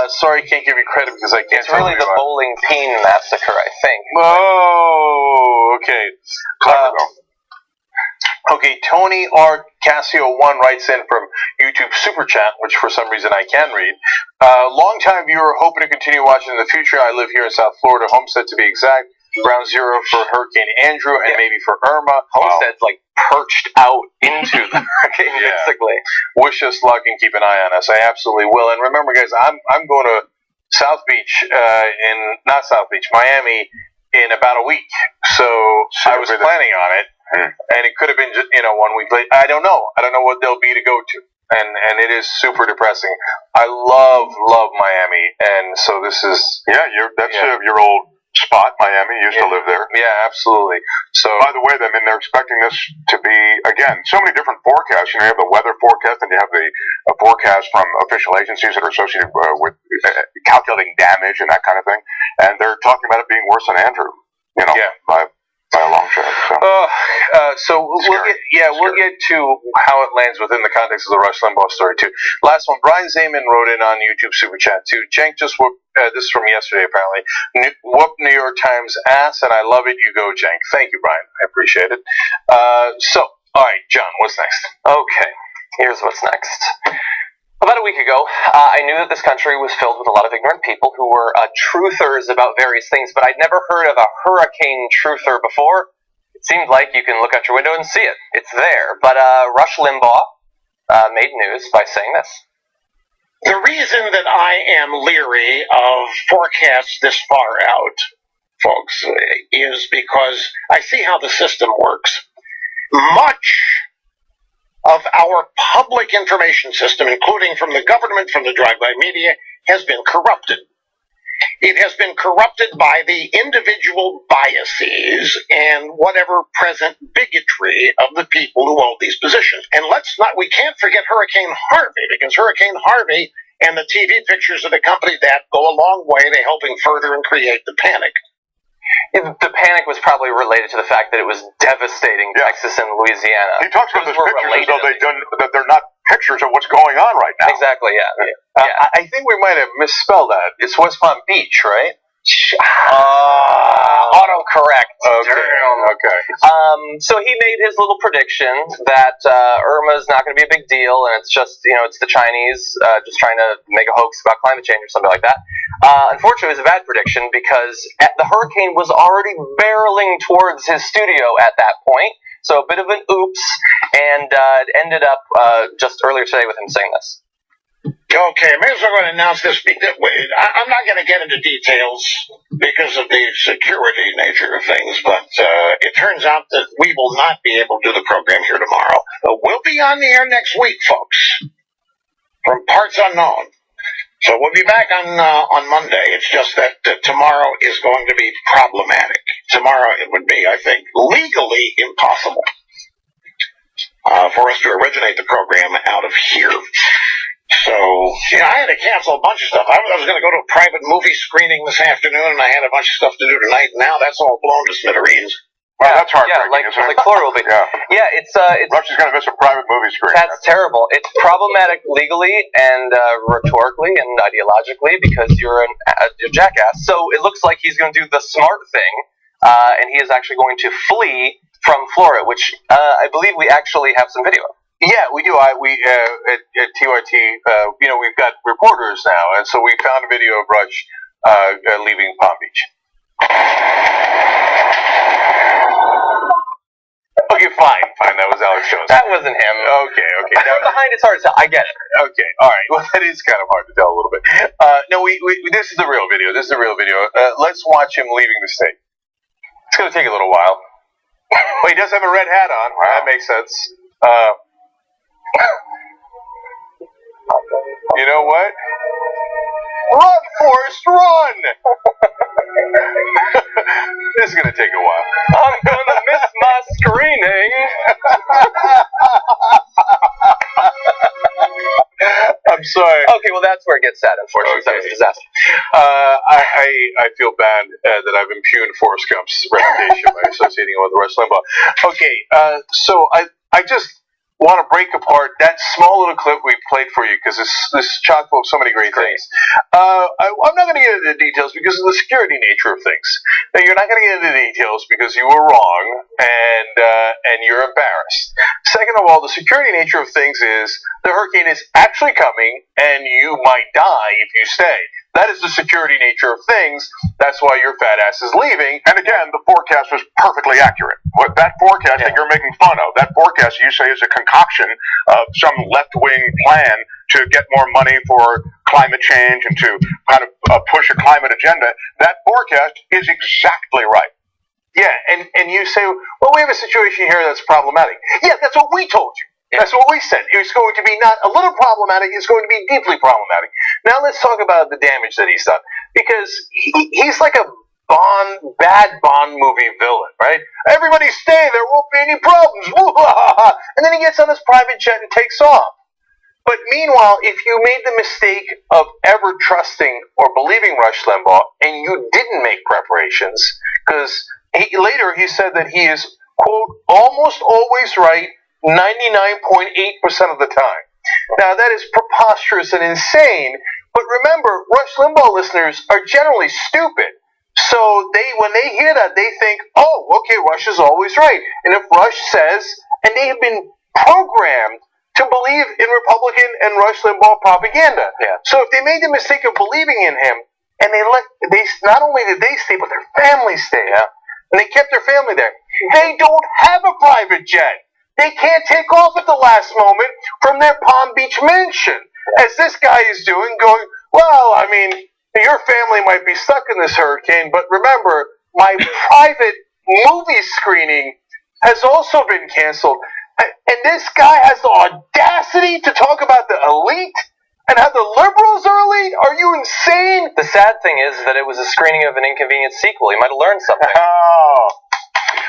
sorry, can't give you credit because I can't. It's really the Bowling Peen Massacre, I think. Oh, okay. Okay, Tony R. Casio1 writes in from YouTube Super Chat, which for some reason I can read. Long-time viewer, hoping to continue watching in the future. I live here in South Florida, Homestead to be exact. Ground zero for Hurricane Andrew and maybe for Irma. Homestead's like perched out into the hurricane, basically. Wish us luck and keep an eye on us. I absolutely will. And remember, guys, I'm going to South Beach, Miami, in about a week. So I was planning on it. And it could have been just, 1 week late. I don't know. I don't know what they'll be to go to. And it is super depressing. I love Miami. And so this is... Yeah, that's your old spot, Miami. You used to live there. Yeah, absolutely. So, by the way, they're expecting this to be, again, so many different forecasts. You have the weather forecast, and you have the forecast from official agencies that are associated with calculating damage and that kind of thing. And they're talking about it being worse than Andrew. By a long shot. So we'll get to how it lands within the context of the Rush Limbaugh story too. Last one, Brian Zayman wrote in on YouTube Super Chat too. Cenk just whooped. This is from yesterday apparently. Whooped New York Times ass, and I love it. You go, Cenk. Thank you, Brian. I appreciate it. So, all right, John, what's next? Okay, here's what's next. About a week ago, I knew that this country was filled with a lot of ignorant people who were truthers about various things, but I'd never heard of a hurricane truther before. It seems like you can look out your window and see it. It's there. But Rush Limbaugh made news by saying this. The reason that I am leery of forecasts this far out, folks, is because I see how the system works. Much of our public information system, including from the government, from the drive-by media, has been corrupted. It has been corrupted by the individual biases and whatever present bigotry of the people who hold these positions. And we can't forget Hurricane Harvey, because Hurricane Harvey and the TV pictures that accompanied that go a long way to helping further and create the panic. The panic was probably related to the fact that it was devastating Texas and Louisiana. He talks about those pictures as though that they're not pictures of what's going on right now. Exactly, yeah. I think we might have misspelled that. It's West Palm Beach, right? Autocorrect. Okay. Okay. So he made his little prediction that Irma's not going to be a big deal, and it's just, it's the Chinese just trying to make a hoax about climate change or something like that. Unfortunately, it was a bad prediction because the hurricane was already barreling towards his studio at that point. So a bit of an oops, and it ended up just earlier today with him saying this. Okay, may as well go and announce this. I'm not going to get into details because of the security nature of things, but it turns out that we will not be able to do the program here tomorrow. We'll be on the air next week, folks, from parts unknown. So we'll be back on Monday. It's just that tomorrow is going to be problematic. Tomorrow it would be, I think, legally impossible for us to originate the program out of here. So, I had to cancel a bunch of stuff. I was going to go to a private movie screening this afternoon, and I had a bunch of stuff to do tonight, and now that's all blown to smithereens. Well, that's heartbreaking, isn't it? Like Florida will be. Yeah, it's Rush is going to miss a private movie screening. That's terrible. It's problematic legally and rhetorically and ideologically because you're a jackass. So it looks like he's going to do the smart thing, and he is actually going to flee from Florida, which I believe we actually have some video of. Yeah, we do. We at TYT, we've got reporters now, and so we found a video of Rush leaving Palm Beach. Okay, fine. That was Alex Jones. That wasn't him. Okay. From behind, it's hard to tell. I get it. Okay, all right. Well, that is kind of hard to tell a little bit. No, we this is the real video. Let's watch him leaving the state. It's going to take a little while. Well, he does have a red hat on. Wow. That makes sense. You know what? Run, Forrest, run! This is going to take a while. I'm going to miss my screening. I'm sorry. Okay, well, that's where it gets sad, unfortunately. Okay. That was a disaster. I feel bad that I've impugned Forrest Gump's reputation by associating him with Rush Limbaugh. Okay, so I just want to break apart that small little clip we played for you because this is chock full of so many great things. I'm not going to get into the details because of the security nature of things. Now, you're not going to get into the details because you were wrong and you're embarrassed. Second of all, the security nature of things is the hurricane is actually coming and you might die if you stay. That is the security nature of things. That's why your fat ass is leaving. And again, the forecast was perfectly accurate. What that forecast that you're making fun of, that forecast you say is a concoction of some left-wing plan to get more money for climate change and to kind of push a climate agenda, that forecast is exactly right. Yeah, and you say, well, we have a situation here that's problematic. Yeah, that's what we told you. That's what we said. It's going to be not a little problematic, it's going to be deeply problematic. Now let's talk about the damage that he's done. Because he's like a bad Bond movie villain, right? Everybody stay, there won't be any problems. And then he gets on his private jet and takes off. But meanwhile, if you made the mistake of ever trusting or believing Rush Limbaugh, and you didn't make preparations, because later he said that he is, quote, almost always right 99.8% of the time. Now, that is preposterous and insane, but remember, Rush Limbaugh listeners are generally stupid. So when they hear that, they think, oh, okay, Rush is always right. And if Rush says, and they have been programmed to believe in Republican and Rush Limbaugh propaganda. Yeah. So if they made the mistake of believing in him, and they not only did they stay, but their families stayed, and they kept their family there, they don't have a private jet. They can't take off at the last moment from their Palm Beach mansion, as this guy is doing, going, well, I mean, your family might be stuck in this hurricane, but remember, my private movie screening has also been canceled. And this guy has the audacity to talk about the elite and how the liberals are elite? Are you insane? The sad thing is that it was a screening of an inconvenient sequel. You might have learned something. Oh.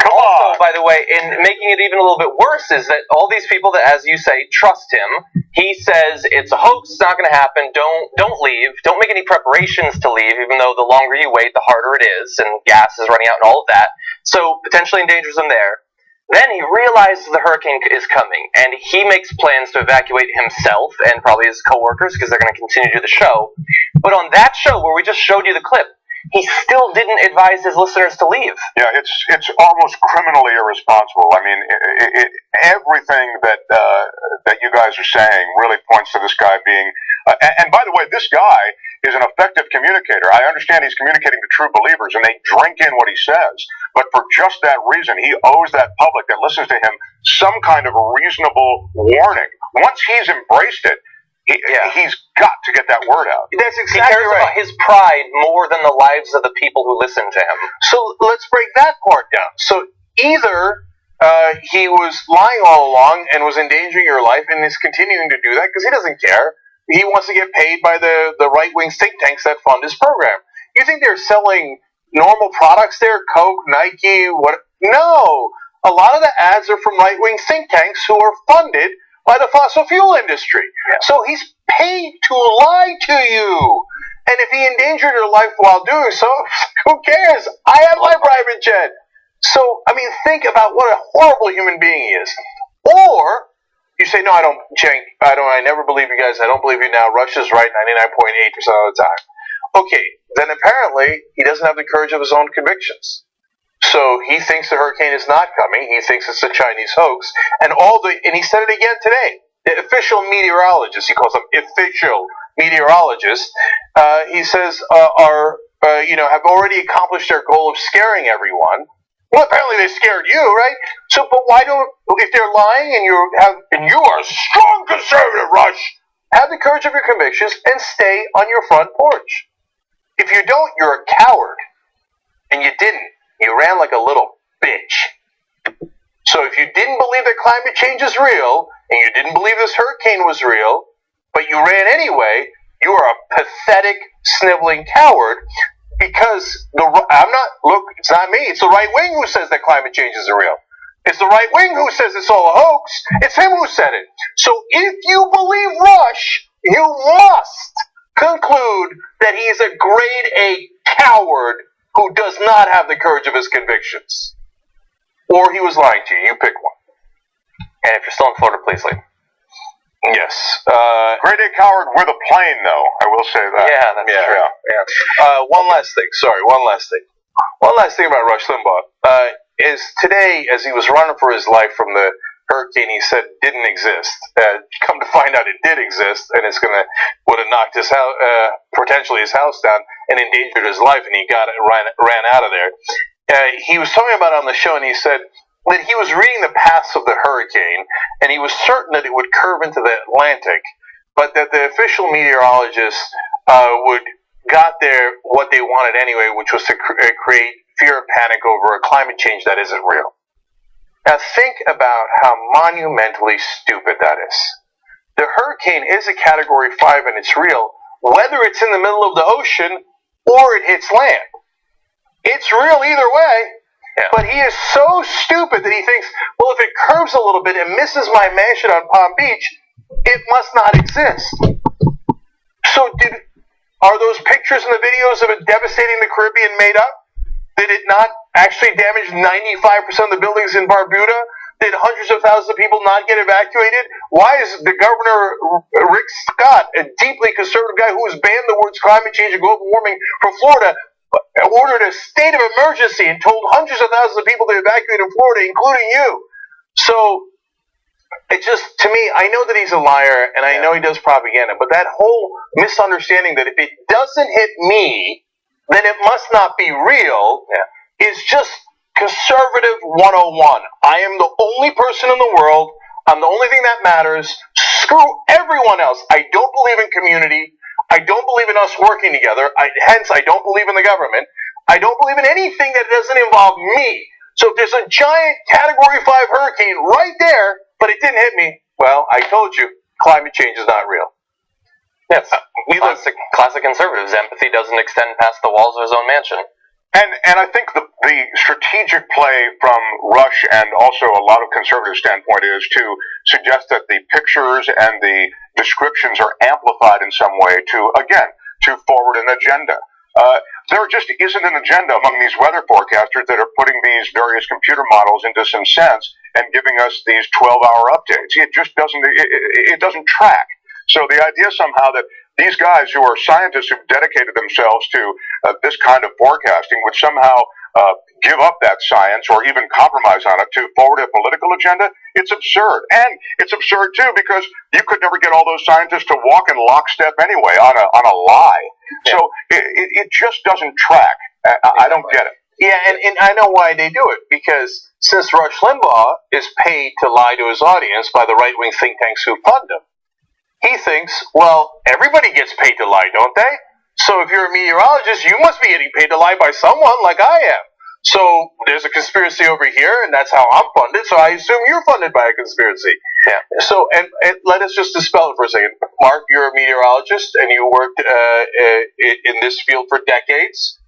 Also, by the way, in making it even a little bit worse is that all these people that, as you say, trust him, he says it's a hoax, it's not going to happen, don't leave, don't make any preparations to leave, even though the longer you wait, the harder it is, and gas is running out and all of that, so potentially endangers them there. Then he realizes the hurricane is coming, and he makes plans to evacuate himself and probably his coworkers, because they're going to continue to do the show. But on that show, where we just showed you the clip, he still didn't advise his listeners to leave. Yeah, it's almost criminally irresponsible. I mean, everything that you guys are saying really points to this guy being. And by the way, this guy is an effective communicator. I understand he's communicating to true believers, and they drink in what he says. But for just that reason, he owes that public that listens to him some kind of reasonable warning. Once he's embraced it, he's got to get that word out. That's exactly right. He cares about his pride more than the lives of the people who listen to him. So let's break that part down. So either he was lying all along and was endangering your life and is continuing to do that because he doesn't care. He wants to get paid by the right-wing think tanks that fund his program. You think they're selling normal products there? Coke, Nike, what? No. A lot of the ads are from right-wing think tanks who are funded by the fossil fuel industry. Yeah. So he's paid to lie to you. And if he endangered your life while doing so, who cares? I have my private jet. So, I mean, think about what a horrible human being he is. Or you say, no, I never believe you guys. I don't believe you now. Rush is right 99.8% of the time. Okay, then apparently he doesn't have the courage of his own convictions. So he thinks the hurricane is not coming. He thinks it's a Chinese hoax. And he said it again today. The official meteorologists, he calls them official meteorologists, he says have already accomplished their goal of scaring everyone. Well, apparently they scared you, right? So, but why don't, if they're lying and you are a strong conservative, Rush, have the courage of your convictions and stay on your front porch. If you don't, you're a coward. And you didn't. You ran like a little bitch. So if you didn't believe that climate change is real, and you didn't believe this hurricane was real, but you ran anyway, you are a pathetic, sniveling coward. Because it's not me. It's the right wing who says that climate change isn't real. It's the right wing who says it's all a hoax. It's him who said it. So if you believe Rush, you must conclude that he is a grade A coward who does not have the courage of his convictions. Or he was lying to you. You pick one. And if you're still in Florida, please leave. Yes. Grade A coward with a plane, though. I will say that. Yeah, that's true. Yeah. One last thing. One last thing about Rush Limbaugh. Is today, as he was running for his life from the hurricane he said didn't exist. Come to find out it did exist, and would have knocked his house, potentially his house down, and endangered his life, and he ran out of there. He was talking about it on the show, and he said that he was reading the paths of the hurricane, and he was certain that it would curve into the Atlantic, but that the official meteorologists got there what they wanted anyway, which was to create fear and panic over a climate change that isn't real. Now think about how monumentally stupid that is. The hurricane is a Category 5 and it's real, whether it's in the middle of the ocean or it hits land. It's real either way. Yeah. But he is so stupid that he thinks, well, if it curves a little bit and misses my mansion on Palm Beach, it must not exist. So are those pictures and the videos of it devastating the Caribbean made up? Did it not actually damage 95% of the buildings in Barbuda? Did hundreds of thousands of people not get evacuated? Why is the governor, Rick Scott, a deeply conservative guy who has banned the words climate change and global warming from Florida, ordered a state of emergency and told hundreds of thousands of people to evacuate in Florida, including you? So, it just, to me, I know that he's a liar, and I know he does propaganda, but that whole misunderstanding that if it doesn't hit me, then it must not be real, is just conservative 101. I am the only person in the world. I'm the only thing that matters. Screw everyone else. I don't believe in community. I don't believe in us working together. Hence, I don't believe in the government. I don't believe in anything that doesn't involve me. So if there's a giant Category 5 hurricane right there, but it didn't hit me, well, I told you, climate change is not real. Yes, classic conservatives. Empathy doesn't extend past the walls of his own mansion. And I think the strategic play from Rush and also a lot of conservative standpoint is to suggest that the pictures and the descriptions are amplified in some way to forward an agenda. There just isn't an agenda among these weather forecasters that are putting these various computer models into some sense and giving us these 12-hour updates. It just doesn't track. So the idea somehow that these guys who are scientists who've dedicated themselves to this kind of forecasting would somehow give up that science or even compromise on it to forward a political agenda, it's absurd. And it's absurd, too, because you could never get all those scientists to walk in lockstep anyway on a lie. Yeah. So it just doesn't track. I don't get it. Yeah, and I know why they do it, because since Rush Limbaugh is paid to lie to his audience by the right-wing think tanks who fund him, he thinks, well, everybody gets paid to lie, don't they? So if you're a meteorologist, you must be getting paid to lie by someone like I am. So there's a conspiracy over here, and that's how I'm funded, so I assume you're funded by a conspiracy. Yeah. So, and let us just dispel it for a second. Mark, you're a meteorologist, and you worked in this field for decades.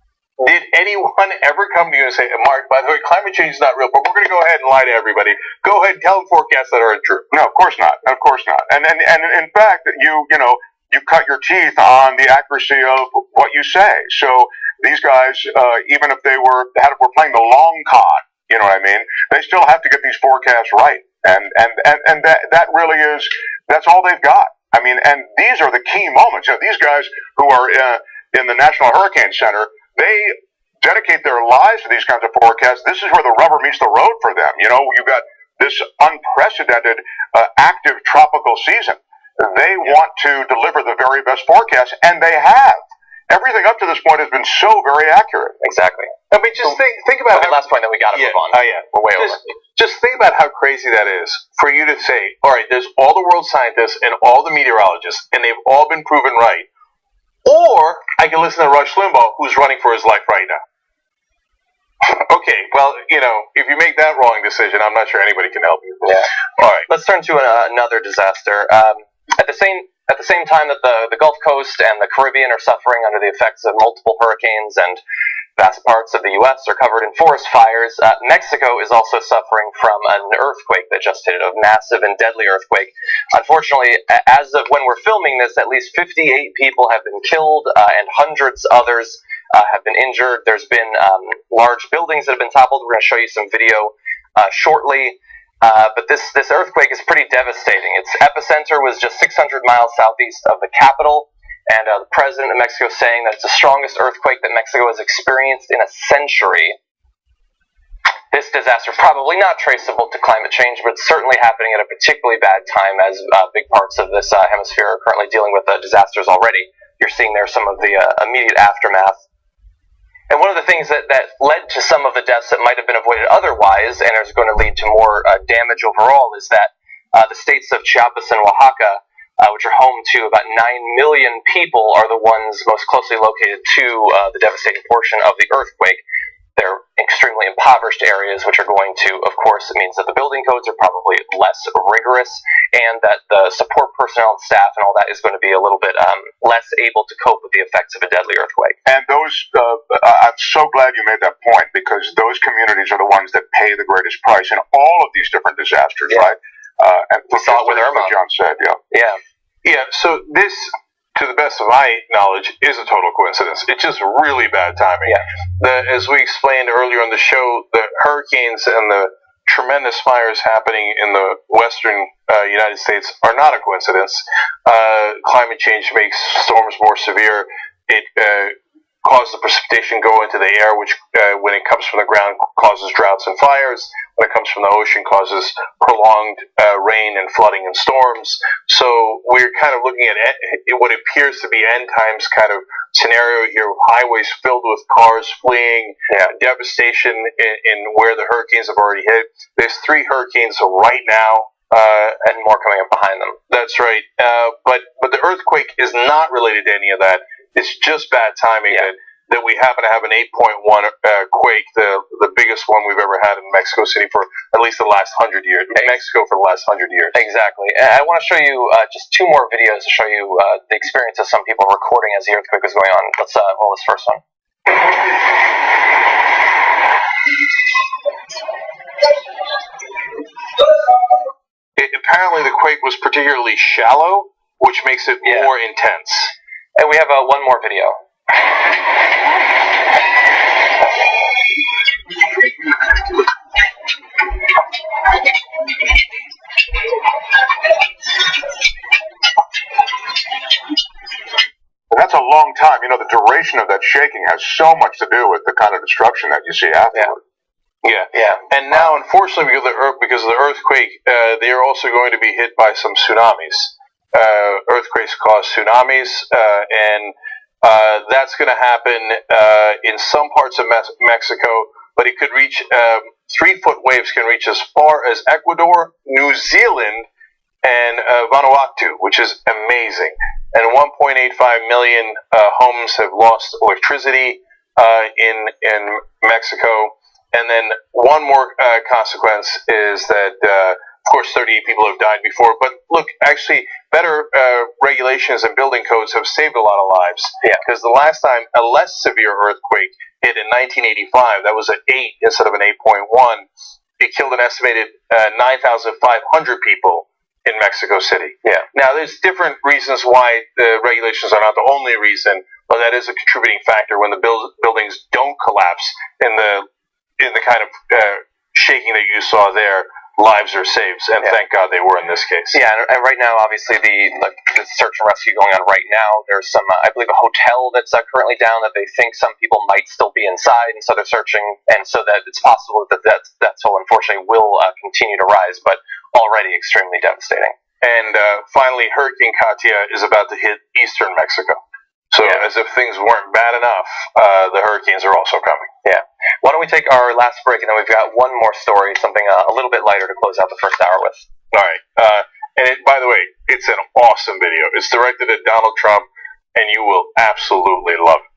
Did anyone ever come to you and say, Mark, by the way, climate change is not real, but we're going to go ahead and lie to everybody. Go ahead and tell them forecasts that aren't true. No, of course not. Of course not. And in fact, you cut your teeth on the accuracy of what you say. So these guys, even if they were playing the long con, you know what I mean, they still have to get these forecasts right. And that really is, that's all they've got. I mean, and these are the key moments. You know, these guys who are in the National Hurricane Center, dedicate their lives to these kinds of forecasts, this is where the rubber meets the road for them. You know, you've got this unprecedented active tropical season. They want to deliver the very best forecast, and they have. Everything up to this point has been so very accurate. Exactly. I mean, just think about the last point that we got to move on. We're way over. Just think about how crazy that is for you to say, all right, there's all the world scientists and all the meteorologists, and they've all been proven right. Or I can listen to Rush Limbaugh, who's running for his life right now. Okay, well, you know, if you make that wrong decision, I'm not sure anybody can help you. Yeah. All right. Let's turn to another disaster. At the same time that the Gulf Coast and the Caribbean are suffering under the effects of multiple hurricanes and vast parts of the U.S. are covered in forest fires, Mexico is also suffering from an earthquake that just hit, a massive and deadly earthquake. Unfortunately, as of when we're filming this, at least 58 people have been killed and hundreds others have been injured. There's been large buildings that have been toppled. We're going to show you some video shortly. But this earthquake is pretty devastating. Its epicenter was just 600 miles southeast of the capital, and the president of Mexico is saying that it's the strongest earthquake that Mexico has experienced in a century. This disaster probably not traceable to climate change, but it's certainly happening at a particularly bad time as big parts of this hemisphere are currently dealing with disasters already. You're seeing there some of the immediate aftermath. And one of the things that led to some of the deaths that might have been avoided otherwise, and is going to lead to more damage overall, is that the states of Chiapas and Oaxaca, which are home to about 9 million people, are the ones most closely located to the devastating portion of the earthquake. They're extremely impoverished areas, which are going to, of course, it means that the building codes are probably less rigorous, and that the support personnel and staff and all that is going to be a little bit less able to cope with the effects of a deadly earthquake. And those, I'm so glad you made that point, because those communities are the ones that pay the greatest price in all of these different disasters, right? And we saw it with Irma. What John said, Yeah, so this, to the best of my knowledge, is a total coincidence. It's just really bad timing. Yeah. As we explained earlier on the show, the hurricanes and the tremendous fires happening in the western United States are not a coincidence. Climate change makes storms more severe. It causes the precipitation go into the air, which, when it comes from the ground, causes droughts and fires. When it comes from the ocean, causes prolonged rain and flooding and storms. So we're kind of looking at what appears to be end times kind of scenario here. Highways filled with cars fleeing, devastation in where the hurricanes have already hit. There's 3 hurricanes right now. And more coming up behind them. That's right. But the earthquake is not related to any of that. It's just bad timing that we happen to have an 8.1 quake, the biggest one we've ever had in Mexico City for at least the last 100 years. Mexico for the last 100 years. Exactly. And I want to show you just 2 more videos to show you the experience of some people recording as the earthquake was going on. Let's roll this first one. Apparently the quake was particularly shallow, which makes it more intense. And we have one more video. That's a long time. You know, the duration of that shaking has so much to do with the kind of destruction that you see afterward. Yeah. And now, unfortunately, because of the earthquake, they are also going to be hit by some tsunamis. Earthquakes cause tsunamis, and that's going to happen in some parts of Mexico, but it could reach 3-foot waves can reach as far as Ecuador, New Zealand, and Vanuatu, which is amazing. And 1.85 million homes have lost electricity in Mexico. And then one more consequence is that, of course, 38 people have died before. But look, actually, better regulations and building codes have saved a lot of lives. Because the last time a less severe earthquake hit in 1985, that was at 8 instead of an 8.1. It killed an estimated 9,500 people in Mexico City. Now, there's different reasons why the regulations are not the only reason, but that is a contributing factor when the buildings don't collapse in the kind of shaking that you saw there. lives are saved, and thank God they were in this case. Yeah, and right now, obviously, the search and rescue going on right now. There's some, I believe, a hotel that's currently down that they think some people might still be inside, and so they're searching, and so that it's possible that that toll, unfortunately, will continue to rise, but already extremely devastating. And finally, Hurricane Katia is about to hit eastern Mexico. So as if things weren't bad enough, the hurricanes are also coming. Yeah. Why don't we take our last break, and then we've got one more story, something a little bit lighter to close out the first hour with. All right. And by the way, it's an awesome video. It's directed at Donald Trump, and you will absolutely love it.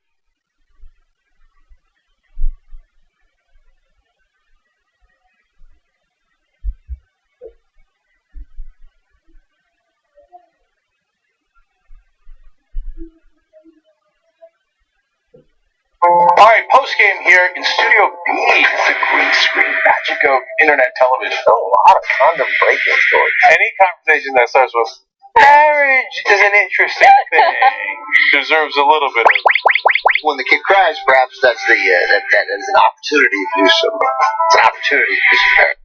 All right, post game here in Studio B. It's the green screen magic of internet television. Oh, a lot of condom breaking stories. Any conversation that starts with marriage is an interesting thing deserves a little bit of. When the kid cries, perhaps that's that is an opportunity to do some. It's an opportunity to do some marriage.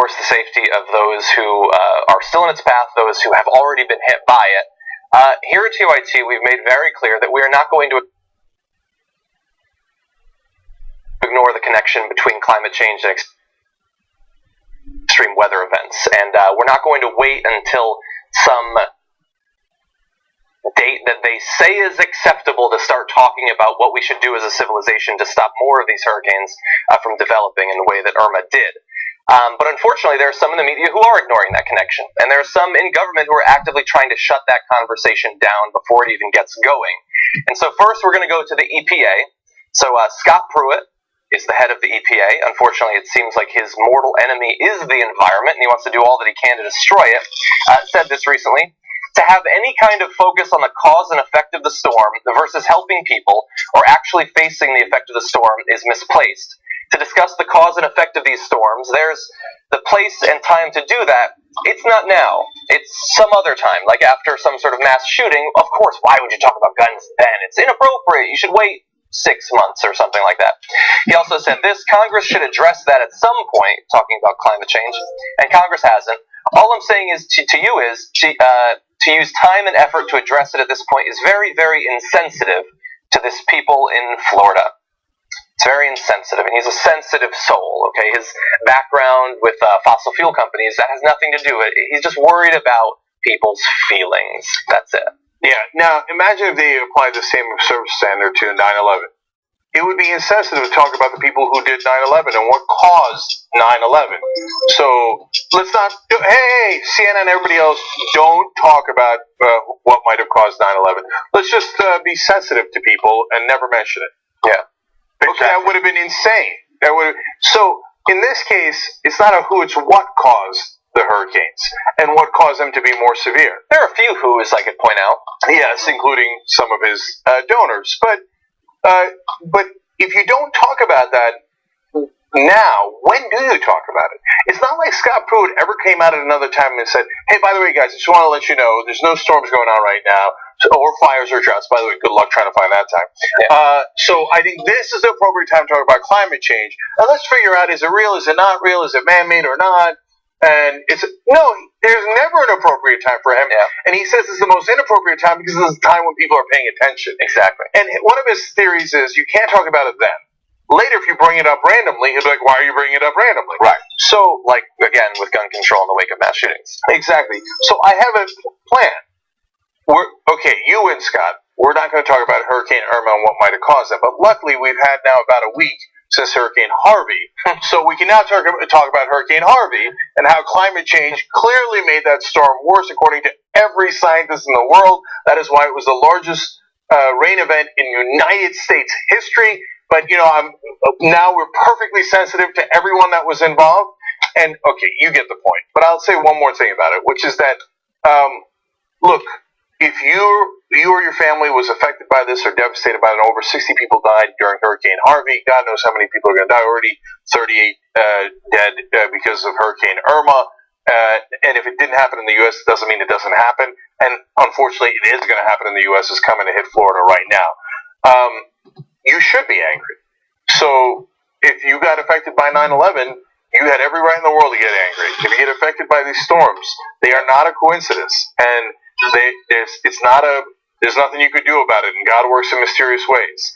Of course, the safety of those who are still in its path, those who have already been hit by it. Here at TYT, we've made very clear that we are not going to ignore the connection between climate change and extreme weather events, and we're not going to wait until some date that they say is acceptable to start talking about what we should do as a civilization to stop more of these hurricanes from developing in the way that Irma did. But unfortunately, there are some in the media who are ignoring that connection, and there are some in government who are actively trying to shut that conversation down before it even gets going. And so first, we're going to go to the EPA. So Scott Pruitt is the head of the EPA. Unfortunately, it seems like his mortal enemy is the environment, and he wants to do all that he can to destroy it. Said this recently. To have any kind of focus on the cause and effect of the storm versus helping people or actually facing the effect of the storm is misplaced. To discuss the cause and effect of these storms, there's the place and time to do that. It's not now. It's some other time, like after some sort of mass shooting. Of course, why would you talk about guns then? It's inappropriate. You should wait 6 months or something like that. He also said this, Congress should address that at some point, talking about climate change, and Congress hasn't. All I'm saying is to you is to use time and effort to address it at this point is very, very insensitive to this people in Florida. It's very insensitive, and he's a sensitive soul, okay? His background with fossil fuel companies, that has nothing to do with it. He's just worried about people's feelings. That's it. Yeah, now imagine if they applied the same service standard to 9/11. It would be insensitive to talk about the people who did 9/11 and what caused 9/11. So let's not, hey, CNN, everybody else, don't talk about what might have caused 9/11. Let's just be sensitive to people and never mention it. Yeah. Exactly. Okay, that would have been insane. So in this case, it's not a who, it's what caused the hurricanes and what caused them to be more severe. There are a few who's I could point out. Yes, including some of his donors. But if you don't talk about that now, when do you talk about it? It's not like Scott Pruitt ever came out at another time and said, hey, by the way, guys, I just want to let you know there's no storms going on right now, or fires or droughts. By the way, good luck trying to find that time. Yeah. So I think this is the appropriate time to talk about climate change. And let's figure out, is it real, is it not real, is it man-made or not? And there's never an appropriate time for him. Yeah. And he says it's the most inappropriate time because it's the time when people are paying attention. Exactly. And one of his theories is you can't talk about it then. Later, if you bring it up randomly, he'll be like, why are you bringing it up randomly? Right. So, like, again, with gun control in the wake of mass shootings. Exactly. So I have a plan. You and Scott, we're not going to talk about Hurricane Irma and what might have caused it. But luckily, we've had now about a week since Hurricane Harvey. So we can now talk about Hurricane Harvey and how climate change clearly made that storm worse, according to every scientist in the world. That is why it was the largest rain event in United States history. But, now we're perfectly sensitive to everyone that was involved. And, okay, you get the point. But I'll say one more thing about it, which is that, look, if you or your family was affected by this or devastated by it, and over 60 people died during Hurricane Harvey, God knows how many people are going to die already, 38 dead because of Hurricane Irma. And if it didn't happen in the U.S., it doesn't mean it doesn't happen. And unfortunately, it is going to happen in the U.S. It's coming to hit Florida right now. You should be angry. So if you got affected by 9/11, you had every right in the world to get angry. If you get affected by these storms, they are not a coincidence. And there's nothing you could do about it, and God works in mysterious ways.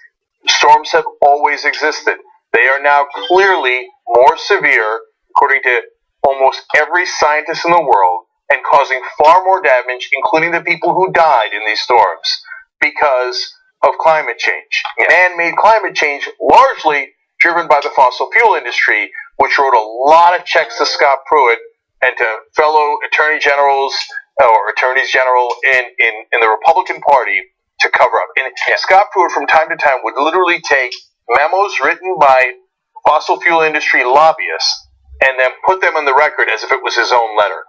Storms have always existed. They are now clearly more severe, according to almost every scientist in the world, and causing far more damage, including the people who died in these storms, because of climate change. Man-made climate change, largely driven by the fossil fuel industry, which wrote a lot of checks to Scott Pruitt and to fellow attorneys general in the Republican Party to cover up. And Scott Pruitt, from time to time, would literally take memos written by fossil fuel industry lobbyists and then put them on the record as if it was his own letter.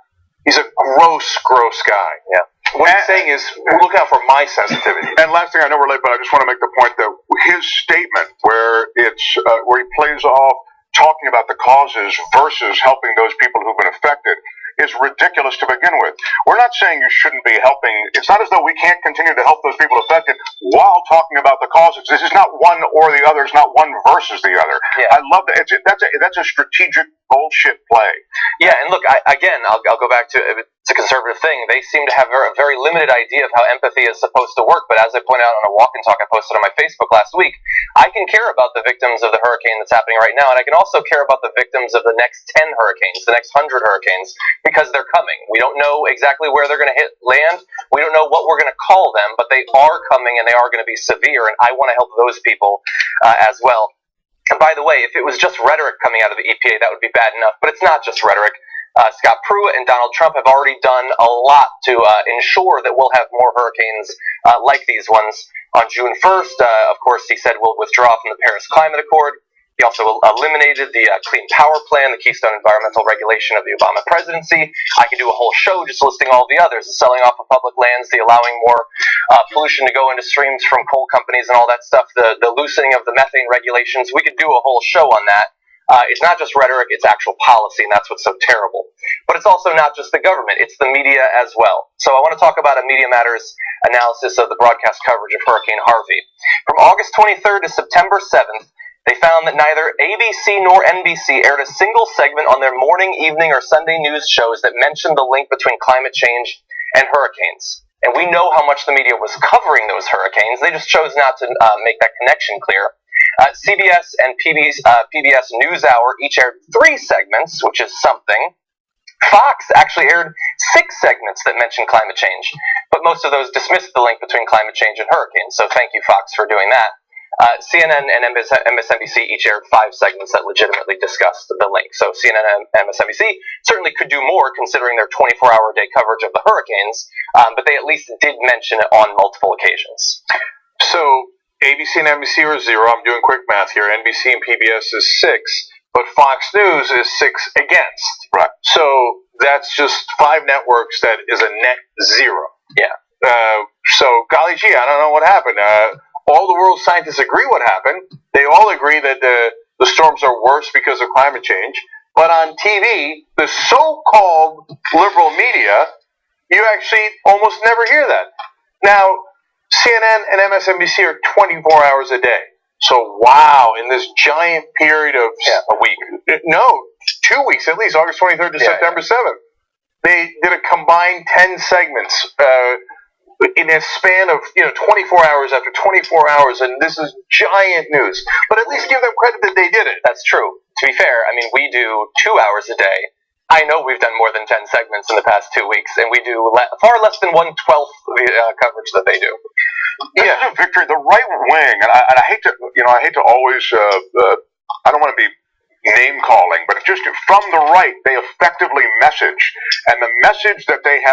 He's a gross guy. Yeah. What he's saying is, look out for my sensitivity. And last thing, I know we're late, but I just want to make the point that his statement, where he plays off talking about the causes versus helping those people who've been affected, is ridiculous to begin with. We're not saying you shouldn't be helping. It's not as though we can't continue to help those people affected while talking about the causes. This is not one or the other. It's not one versus the other. Yeah. I love that. That's a strategic bullshit play. Yeah, and look, I'll go back to it's a conservative thing. They seem to have a very limited idea of how empathy is supposed to work. But as I pointed out on a walk and talk I posted on my Facebook last week, I can care about the victims of the hurricane that's happening right now, and I can also care about the victims of the next 10 hurricanes, the next 100 hurricanes, because they're coming. We don't know exactly where they're going to land. We don't know what we're going to call them, but they are coming, and they are going to be severe, and I want to help those people as well. And by the way, if it was just rhetoric coming out of the EPA, that would be bad enough, but it's not just rhetoric. Scott Pruitt and Donald Trump have already done a lot to ensure that we'll have more hurricanes like these ones. On June 1st, of course, he said we'll withdraw from the Paris Climate Accord. He also eliminated the Clean Power Plan, the Keystone Environmental Regulation of the Obama presidency. I could do a whole show just listing all the others, the selling off of public lands, the allowing more pollution to go into streams from coal companies and all that stuff, the loosening of the methane regulations. We could do a whole show on that. It's not just rhetoric, it's actual policy, and that's what's so terrible. But it's also not just the government, it's the media as well. So I want to talk about a Media Matters analysis of the broadcast coverage of Hurricane Harvey. From August 23rd to September 7th, they found that neither ABC nor NBC aired a single segment on their morning, evening, or Sunday news shows that mentioned the link between climate change and hurricanes. And we know how much the media was covering those hurricanes, they just chose not to make that connection clear. CBS and PBS NewsHour each aired 3 segments, which is something. Fox actually aired 6 segments that mentioned climate change, but most of those dismissed the link between climate change and hurricanes, so thank you, Fox, for doing that. CNN and MSNBC each aired 5 segments that legitimately discussed the link, so CNN and MSNBC certainly could do more considering their 24-hour-a-day coverage of the hurricanes, but they at least did mention it on multiple occasions. So ABC and NBC are 0. I'm doing quick math here. NBC and PBS is 6, but Fox News is 6 against. Right. So that's just 5 networks that is a net 0. Yeah. So golly gee, I don't know what happened. All the world's scientists agree what happened. They all agree that the storms are worse because of climate change. But on TV, the so-called liberal media, you actually almost never hear that. Now, CNN and MSNBC are 24 hours a day. So, wow, in this giant period of a week. No, 2 weeks at least, August 23rd to September 7th. They did a combined 10 segments in a span of 24 hours after 24 hours, and this is giant news. But at least give them credit that they did it. That's true. To be fair, I mean, we do 2 hours a day. I know we've done more than 10 segments in the past 2 weeks, and we do far less than 1/12 the coverage that they do. This is a victory. The right wing, and I hate to always, I don't want to be name calling, but just from the right, they effectively message, and the message that they've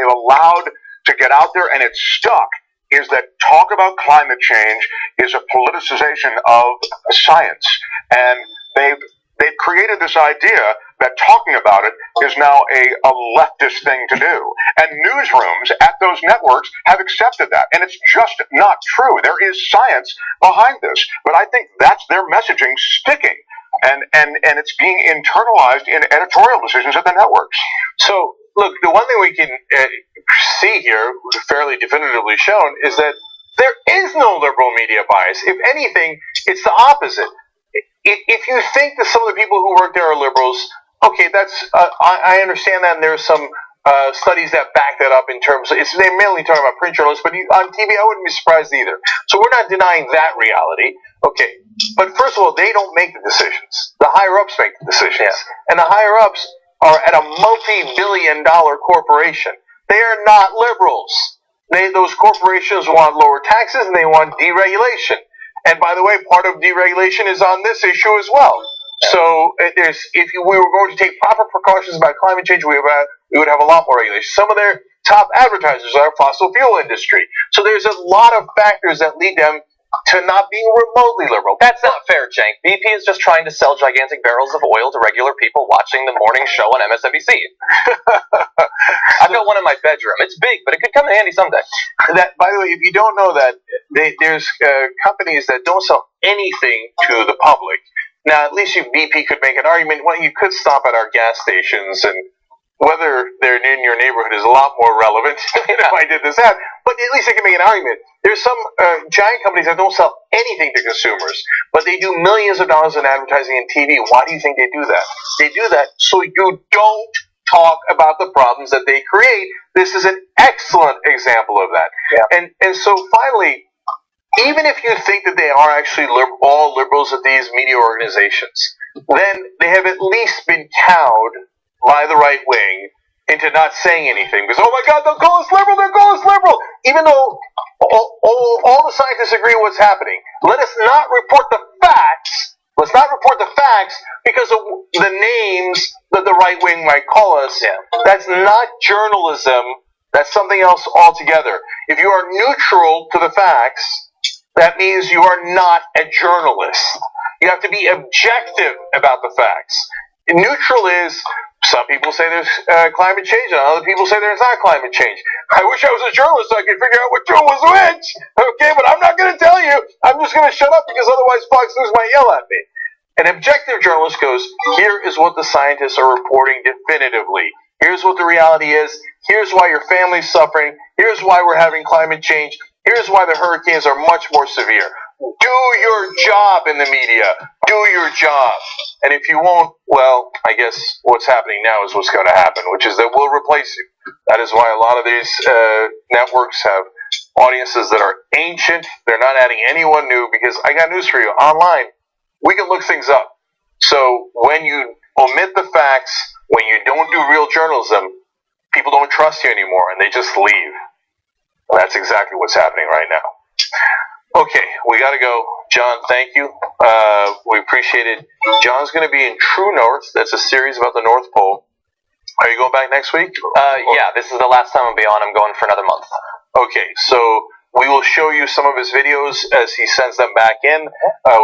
allowed to get out there, and it's stuck, is that talk about climate change is a politicization of science, and they've created this idea that talking about it is now a leftist thing to do. And newsrooms at those networks have accepted that. And it's just not true. There is science behind this. But I think that's their messaging sticking. And it's being internalized in editorial decisions at the networks. So, look, the one thing we can see here, fairly definitively shown, is that there is no liberal media bias. If anything, it's the opposite. If you think that some of the people who work there are liberals, okay, that's I understand that, and there's some studies that back that up in terms of, they're mainly talking about print journalists, but on TV I wouldn't be surprised either. So we're not denying that reality. Okay, but first of all, they don't make the decisions. The higher-ups make the decisions. Yeah. And the higher-ups are at a multi-billion-dollar corporation. They are not liberals. Those corporations want lower taxes, and they want deregulation. And by the way, part of deregulation is on this issue as well. So if we were going to take proper precautions about climate change, we would have a lot more regulation. Some of their top advertisers are fossil fuel industry. So there's a lot of factors that lead them to not being remotely liberal. That's not fair, Cenk. BP is just trying to sell gigantic barrels of oil to regular people watching the morning show on MSNBC. I've got one in my bedroom. It's big, but it could come in handy someday. By the way, if you don't know that, there's companies that don't sell anything to the public. Now, at least BP could make an argument. Well, you could stop at our gas stations, and whether they're in your neighborhood is a lot more relevant than if I did this ad. But at least they can make an argument. There's some giant companies that don't sell anything to consumers, but they do millions of dollars in advertising and TV. Why do you think they do that? They do that so you don't talk about the problems that they create. This is an excellent example of that. Yeah. And so finally, even if you think that they are actually all liberals at these media organizations, then they have at least been cowed by the right wing into not saying anything. Because, oh my God, they'll call us liberal, they'll call us liberal. Even though all the scientists agree what's happening. Let us not report the facts. Let's not report the facts because of the names that the right wing might call us. Yeah. That's not journalism. That's something else altogether. If you are neutral to the facts, that means you are not a journalist. You have to be objective about the facts. Neutral is, some people say there's climate change, and other people say there's not climate change. I wish I was a journalist so I could figure out which one was which. Okay, but I'm not going to tell you. I'm just going to shut up because otherwise Fox News might yell at me. An objective journalist goes, here is what the scientists are reporting definitively. Here's what the reality is. Here's why your family's suffering. Here's why we're having climate change. Here's why the hurricanes are much more severe. Do your job in the media. Do your job. And if you won't, well, I guess what's happening now is what's going to happen, which is that we'll replace you. That is why a lot of these networks have audiences that are ancient. They're not adding anyone new because I got news for you. Online, we can look things up. So when you omit the facts, when you don't do real journalism, people don't trust you anymore and they just leave. And that's exactly what's happening right now. Okay, we got to go. John, thank you. We appreciate it. John's going to be in True North. That's a series about the North Pole. Are you going back next week? Yeah, this is the last time I'll be on. I'm going for another month. Okay, so we will show you some of his videos as he sends them back in.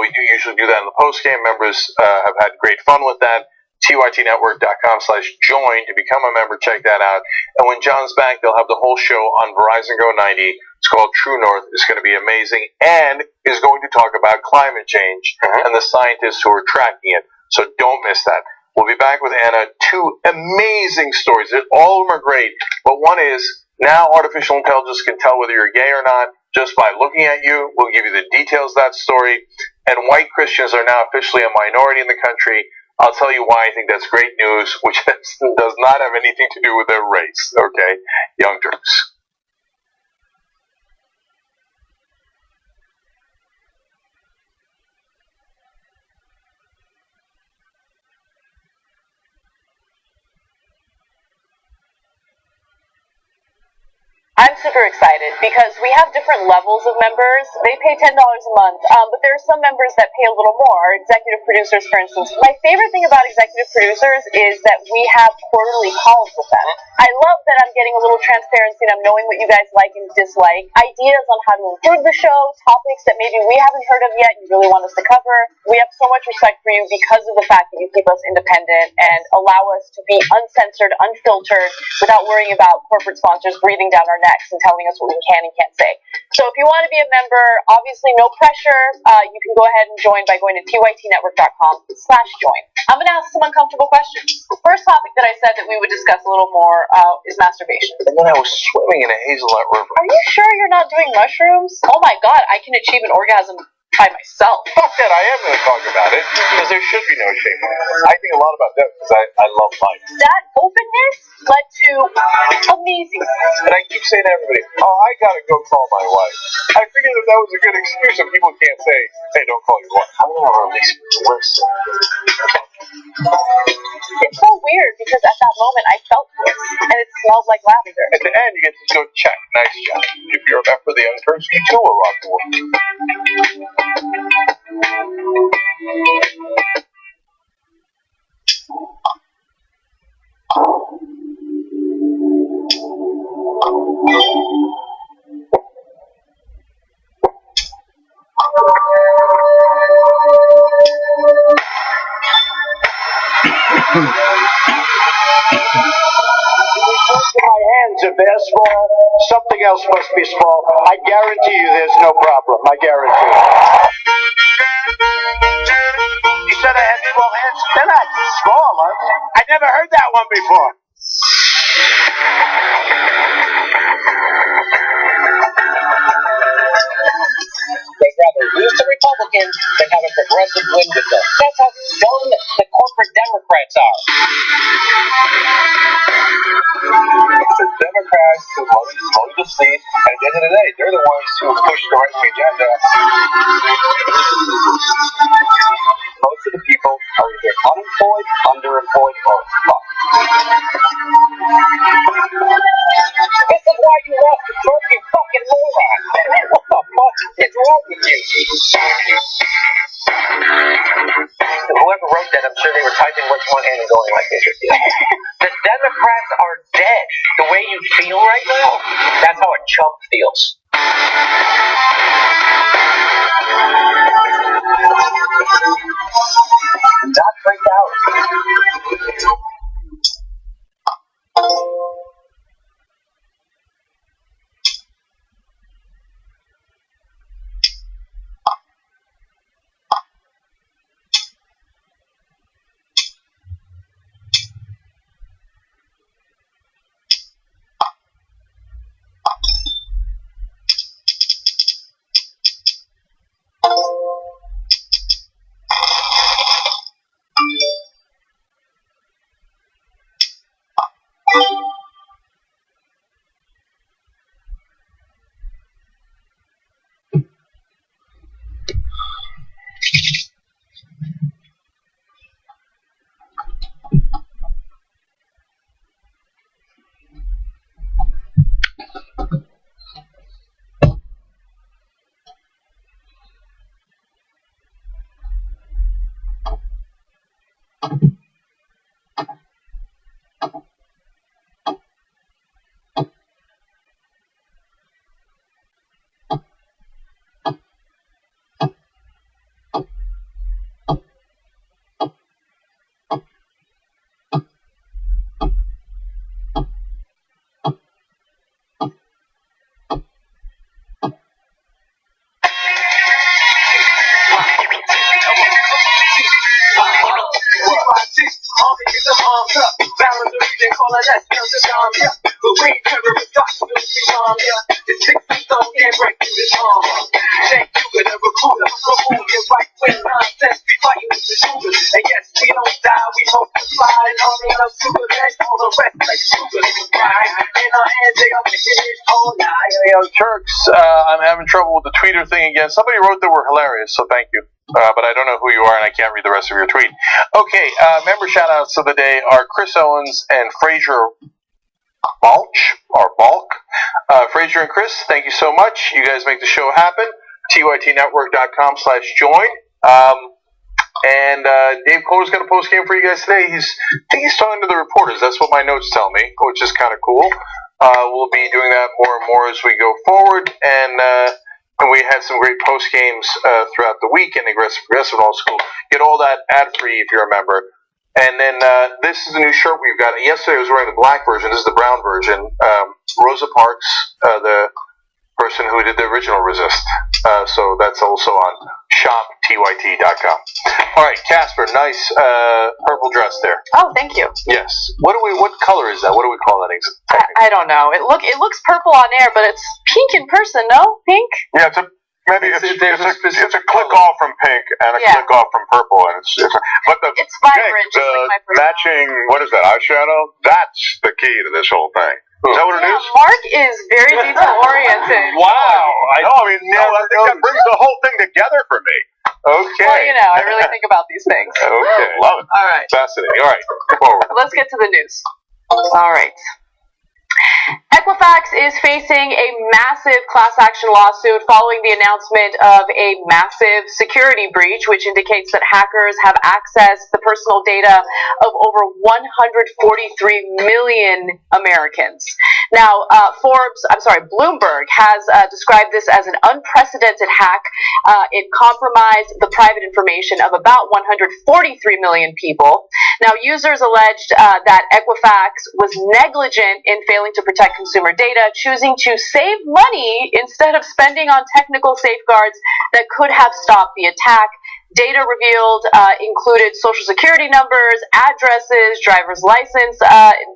We do usually do that in the postgame. Members have had great fun with that. TYTnetwork.com/join to become a member. Check that out. And when John's back, they'll have the whole show on Verizon Go 90. It's called True North. It's going to be amazing. And is going to talk about climate change and the scientists who are tracking it. So don't miss that. We'll be back with Anna. 2 amazing stories. All of them are great. But one is, now artificial intelligence can tell whether you're gay or not just by looking at you. We'll give you the details of that story. And white Christians are now officially a minority in the country. I'll tell you why I think that's great news, which does not have anything to do with their race, okay? Young Turks. I'm super excited because we have different levels of members. They pay $10 a month, but there are some members that pay a little more. Executive producers, for instance. My favorite thing about executive producers is that we have quarterly calls with them. I love that I'm getting a little transparency and I'm knowing what you guys like and dislike, ideas on how to improve the show, topics that maybe we haven't heard of yet you really want us to cover. We have so much respect for you because of the fact that you keep us independent and allow us to be uncensored, unfiltered, without worrying about corporate sponsors breathing down our necks and telling us what we can and can't say. So if you want to be a member, obviously no pressure. You can go ahead and join by going to tytnetwork.com/join. I'm going to ask some uncomfortable questions. The first topic that I said that we would discuss a little more is masturbation. And then I was swimming in a hazelnut river. Are you sure you're not doing mushrooms? Oh my God, I can achieve an orgasm by myself. Fuck that, I am going to talk about it because there should be no shame. I think a lot about that because I love life. That openness led to amazing. And I keep saying to everybody, oh, I got to go call my wife. I figured that was a good excuse and people can't say, hey, don't call your wife. I'm going to release listen. It's so weird because at that moment I felt this and it smelled like lavender. At the end, you get to go check. Nice job. If you're a member of the Young Turks, you too will rock the world. My hands are they're small. Something else must be small. I guarantee you there's no problem. I guarantee you. You said I had small hands? They're not small, I never heard that one before. Republicans than have a progressive win with them. That's how dumb the corporate Democrats are. It's the Democrats who lull you to sleep, and at the end of the day, they're the ones who push the right-wing agenda. Most of the people are either unemployed, underemployed, or fucked. This is why you lost the Trump, you fucking moron. What the fuck is wrong with you? Whoever wrote that, I'm sure they were typing what's one hand and going like this. The Democrats are dead. The way you feel right now, that's how a chump feels. Not freaked out. Young Turks, I'm having trouble with the tweeter thing again. Somebody wrote that we're hilarious, so thank you. But I don't know who you are, and I can't read the rest of your tweet. Okay, member shout-outs of the day are Chris Owens and Fraser Balk. Fraser and Chris, thank you so much. You guys make the show happen. TYTnetwork.com/join. And Dave Kohler's got a post game for you guys today. I think he's talking to the reporters. That's what my notes tell me, which is kind of cool. We'll be doing that more and more as we go forward, and we had some great post games throughout the week in Aggressive Law School. Get all that ad free if you're a member. And then this is a new shirt we've got. Yesterday I was wearing the black version. This is the brown version. Rosa Parks, the person who did the original Resist. So that's also on shoptyt.com. All right, Casper, nice purple dress there. Oh, thank you. Yes. What color is that? What do we call that? I don't know. It looks purple on air, but it's pink in person. No, pink. Yeah, it's a click off from pink and a click off from purple, and it's vibrant. Just like my first matching. What is that eyeshadow? That's the key to this whole thing. Is that what it is? Mark is very detail oriented. Wow. I think that brings the whole thing together for me. Okay. Well, I really think about these things. Okay. Love it. All right. Fascinating. All right. Forward. Let's get to the news. All right. Equifax is facing a massive class action lawsuit following the announcement of a massive security breach, which indicates that hackers have accessed the personal data of over 143 million Americans. Now, Bloomberg has described this as an unprecedented hack. It compromised the private information of about 143 million people. Now, users alleged that Equifax was negligent in failing to protect consumer data, choosing to save money instead of spending on technical safeguards that could have stopped the attack. Data revealed included social security numbers, addresses, driver's license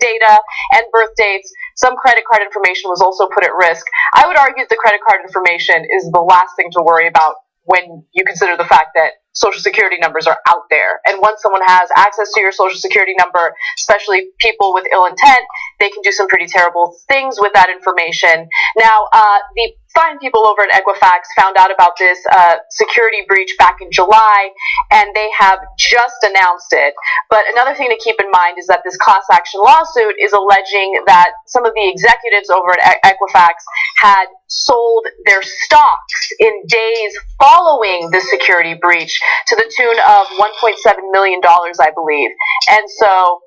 data, and birth dates. Some credit card information was also put at risk. I would argue that the credit card information is the last thing to worry about when you consider the fact that social security numbers are out there. And once someone has access to your social security number, especially people with ill intent, they can do some pretty terrible things with that information. Now, the fine people over at Equifax found out about this security breach back in July, and they have just announced it. But another thing to keep in mind is that this class action lawsuit is alleging that some of the executives over at Equifax had sold their stocks in days following the security breach to the tune of $1.7 million, I believe. And so,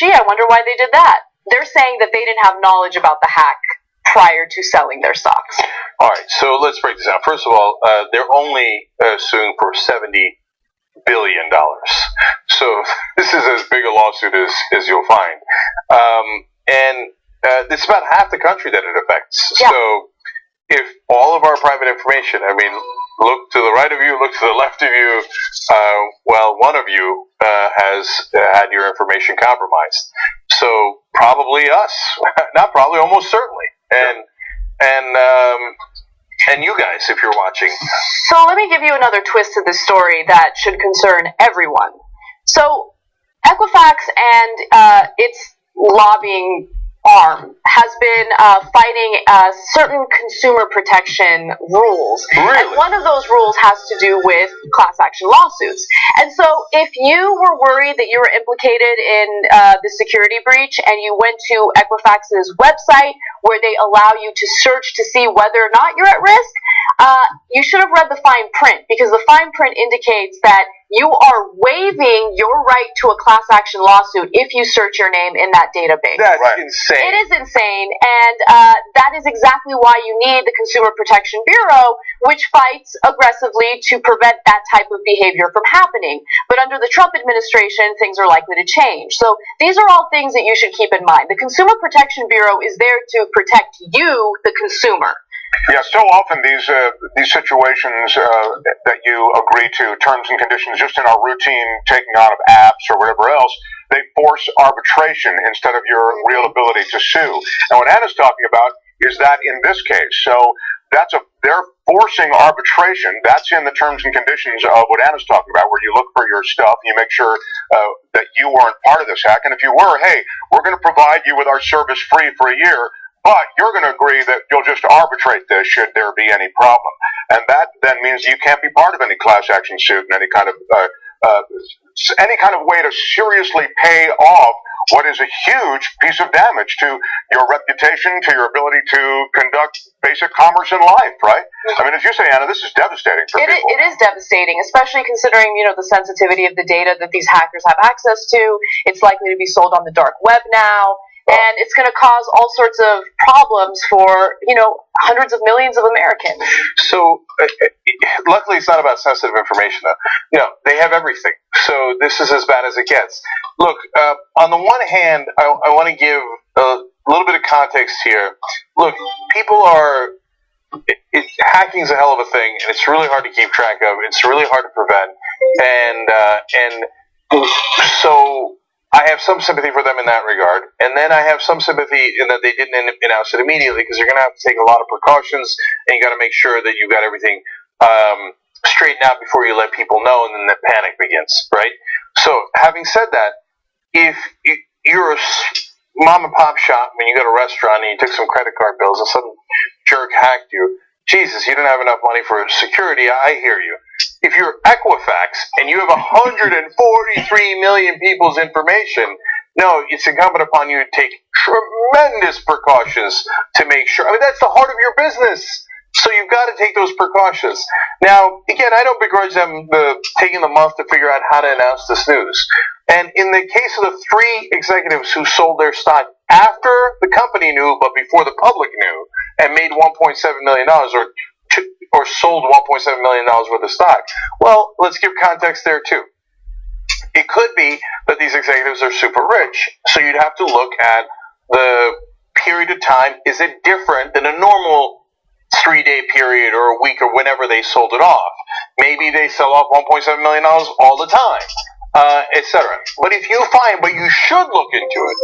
I wonder why they did that. They're saying that they didn't have knowledge about the hack prior to selling their stocks. All right, so let's break this down. First of all, they're only suing for $70 billion. So this is as big a lawsuit as you'll find. And it's about half the country that it affects. Yeah. So if all of our private information, I mean, look to the right of you, look to the left of you, well, one of you has had your information compromised. So probably us. Not probably, almost certainly. And you guys, if you're watching. So let me give you another twist to this story that should concern everyone. So Equifax and its lobbying arm has been fighting certain consumer protection rules. Really? And one of those rules has to do with class action lawsuits. And so if you were worried that you were implicated in the security breach and you went to Equifax's website where they allow you to search to see whether or not you're at risk, you should have read the fine print, because the fine print indicates that you are waiving your right to a class action lawsuit if you search your name in that database. That's insane. It is insane, and that is exactly why you need the Consumer Protection Bureau, which fights aggressively to prevent that type of behavior from happening. But under the Trump administration, things are likely to change. So these are all things that you should keep in mind. The Consumer Protection Bureau is there to protect you, the consumer. Yeah, so often these situations that you agree to, terms and conditions, just in our routine taking on of apps or whatever else, they force arbitration instead of your real ability to sue. And what Anna's talking about is that in this case. So they're forcing arbitration. That's in the terms and conditions of what Anna's talking about, where you look for your stuff, you make sure that you weren't part of this hack. And if you were, hey, we're going to provide you with our service free for a year, but you're going to agree that you'll just arbitrate this should there be any problem. And that then means you can't be part of any class action suit in any kind of way to seriously pay off what is a huge piece of damage to your reputation, to your ability to conduct basic commerce in life, right? I mean, as you say, Anna, this is devastating for people. It is devastating, especially considering, the sensitivity of the data that these hackers have access to. It's likely to be sold on the dark web now. And it's going to cause all sorts of problems for, hundreds of millions of Americans. So, luckily it's not about sensitive information, though. They have everything. So this is as bad as it gets. Look, on the one hand, I want to give a little bit of context here. Look, people are... hacking is a hell of a thing, and it's really hard to keep track of. It's really hard to prevent. And so... I have some sympathy for them in that regard, and then I have some sympathy in that they didn't announce it immediately, because you're going to have to take a lot of precautions, and you got to make sure that you've got everything straightened out before you let people know, and then the panic begins, right? So, having said that, if you're a mom and pop shop and you got a restaurant and you took some credit card bills and some jerk hacked you, Jesus, you didn't have enough money for security, I hear you. If you're Equifax and you have 143 million people's information, no, it's incumbent upon you to take tremendous precautions to make sure. I mean, that's the heart of your business. So you've got to take those precautions. Now, again, I don't begrudge them taking the month to figure out how to announce this news. And in the case of the 3 executives who sold their stock after the company knew, but before the public knew, and made $1.7 million or sold $1.7 million worth of stock. Well, let's give context there too. It could be that these executives are super rich, so you'd have to look at the period of time. Is it different than a normal 3-day period or a week or whenever they sold it off? Maybe they sell off $1.7 million all the time, etc. But if you find, but you should look into it.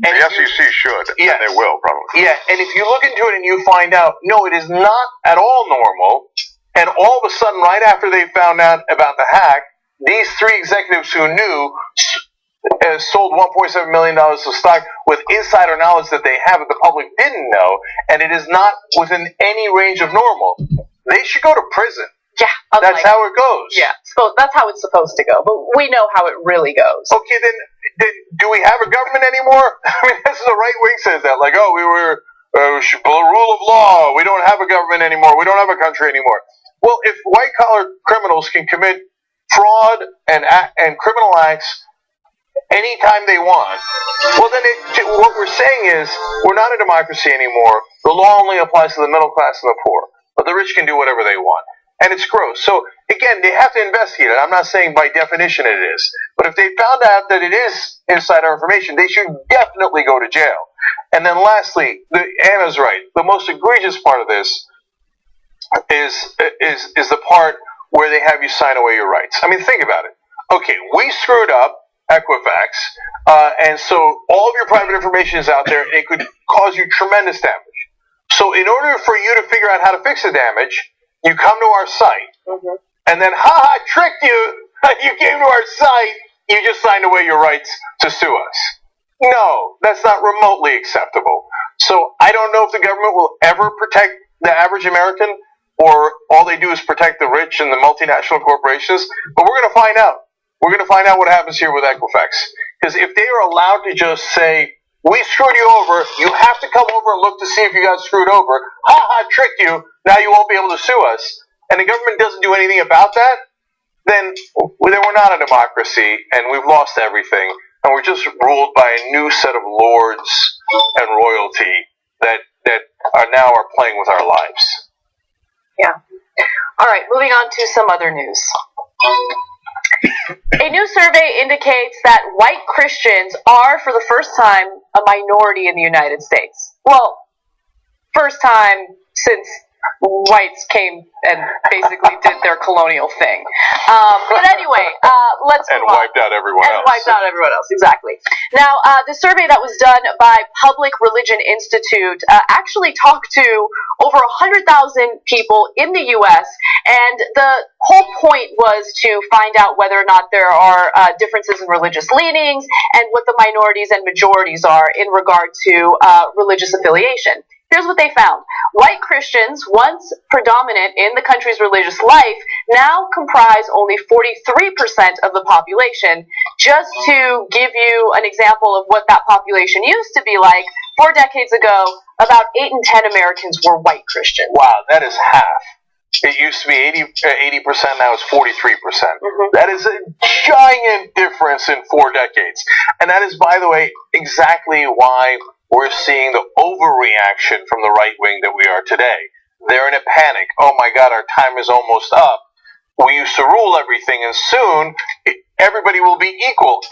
And the SEC should, yes, and they will probably. Yeah, and if you look into it and you find out, no, it is not at all normal, and all all of a sudden, right after they found out about the hack, these three executives who knew sold $1.7 million of stock with insider knowledge that they have that the public didn't know, and it is not within any range of normal. They should go to prison. Yeah, that's how it goes. Yeah, so that's how it's supposed to go, but we know how it really goes. Okay, then do we have a government anymore? I mean, that's the right wing says that, like, oh, we were rule of law. We don't have a government anymore. We don't have a country anymore. Well, if white collar criminals can commit fraud and criminal acts anytime they want, well, then what we're saying is we're not a democracy anymore. The law only applies to the middle class and the poor, but the rich can do whatever they want. And it's gross. So, again, they have to investigate it. I'm not saying by definition it is. But if they found out that it is insider information, they should definitely go to jail. And then lastly, Anna's right. The most egregious part of this is the part where they have you sign away your rights. I mean, think about it. Okay, we screwed up Equifax, and so all of your private information is out there. It could cause you tremendous damage. So in order for you to figure out how to fix the damage, you come to our site, and then, tricked you. You came to our site. You just signed away your rights to sue us. No, that's not remotely acceptable. So I don't know if the government will ever protect the average American, or all they do is protect the rich and the multinational corporations. But we're going to find out. We're going to find out what happens here with Equifax. Because if they are allowed to just say, we screwed you over, you have to come over and look to see if you got screwed over. Tricked you. Now you won't be able to sue us. And the government doesn't do anything about that, then we're not a democracy, and we've lost everything. And we're just ruled by a new set of lords and royalty that are playing with our lives. Yeah. All right, moving on to some other news. A new survey indicates that white Christians are, for the first time, a minority in the United States. Well, first time since whites came and basically did their colonial thing. But anyway, let's move on. Wiped out everyone else. And wiped out everyone else, exactly. Now, the survey that was done by Public Religion Institute actually talked to over 100,000 people in the U.S., and the whole point was to find out whether or not there are differences in religious leanings and what the minorities and majorities are in regard to religious affiliation. Here's what they found. White Christians, once predominant in the country's religious life, now comprise only 43% of the population. Just to give you an example of what that population used to be like, 4 decades ago, about 8 in 10 Americans were white Christians. Wow, that is half. It used to be 80%, now it's 43%. That is a giant difference in 4 decades. And that is, by the way, exactly why we're seeing the overreaction from the right wing that we are today. They're in a panic. Oh my God, our time is almost up. We used to rule everything, and soon everybody will be equal.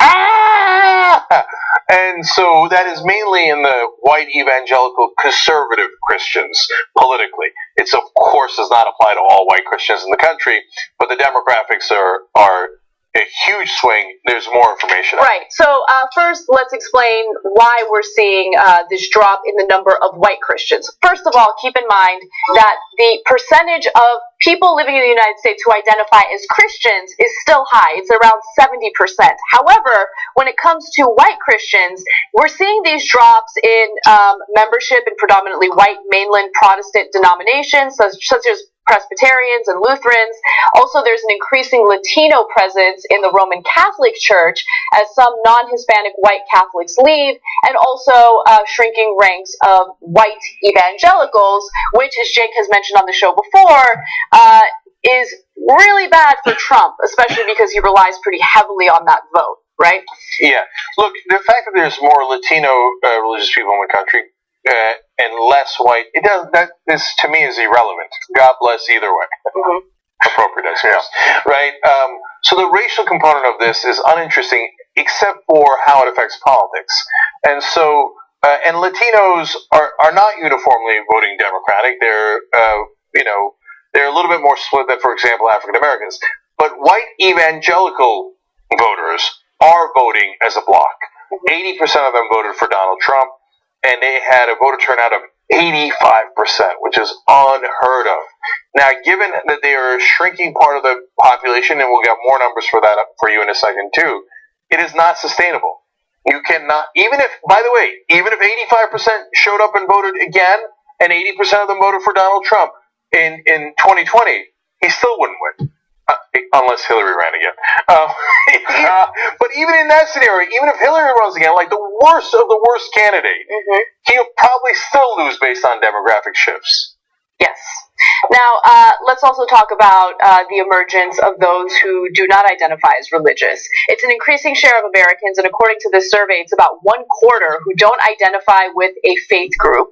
And so that is mainly in the white evangelical conservative Christians politically. It's, of course, does not apply to all white Christians in the country, but the demographics are a huge swing. There's more information. Right. So first, let's explain why we're seeing this drop in the number of white Christians. First of all, keep in mind that the percentage of people living in the United States who identify as Christians is still high. It's around 70%. However, when it comes to white Christians, we're seeing these drops in membership in predominantly white mainland Protestant denominations, such as Presbyterians and Lutherans. Also, there's an increasing Latino presence in the Roman Catholic Church as some non-Hispanic white Catholics leave, and also shrinking ranks of white evangelicals, which, as Jake has mentioned on the show before, is really bad for Trump, especially because he relies pretty heavily on that vote, right? Yeah. Look, the fact that there's more Latino religious people in the country and less white, this to me is irrelevant. God bless either way. Appropriate, I suppose. Yeah. Right? So the racial component of this is uninteresting, except for how it affects politics. And so, and Latinos are not uniformly voting Democratic. They're, they're a little bit more split than, for example, African Americans. But white evangelical voters are voting as a bloc. 80% of them voted for Donald Trump, and they had a voter turnout of 85%, which is unheard of. Now, given that they are a shrinking part of the population, and we'll get more numbers for that up for you in a second too, it is not sustainable. You cannot, even if 85% showed up and voted again, and 80% of them voted for Donald Trump in 2020, he still wouldn't win. Unless Hillary ran again. But even in that scenario, even if Hillary runs again, like the worst of the worst candidate, he'll probably still lose based on demographic shifts. Yes. Now, let's also talk about the emergence of those who do not identify as religious. It's an increasing share of Americans, and according to this survey, it's about 1/4 who don't identify with a faith group.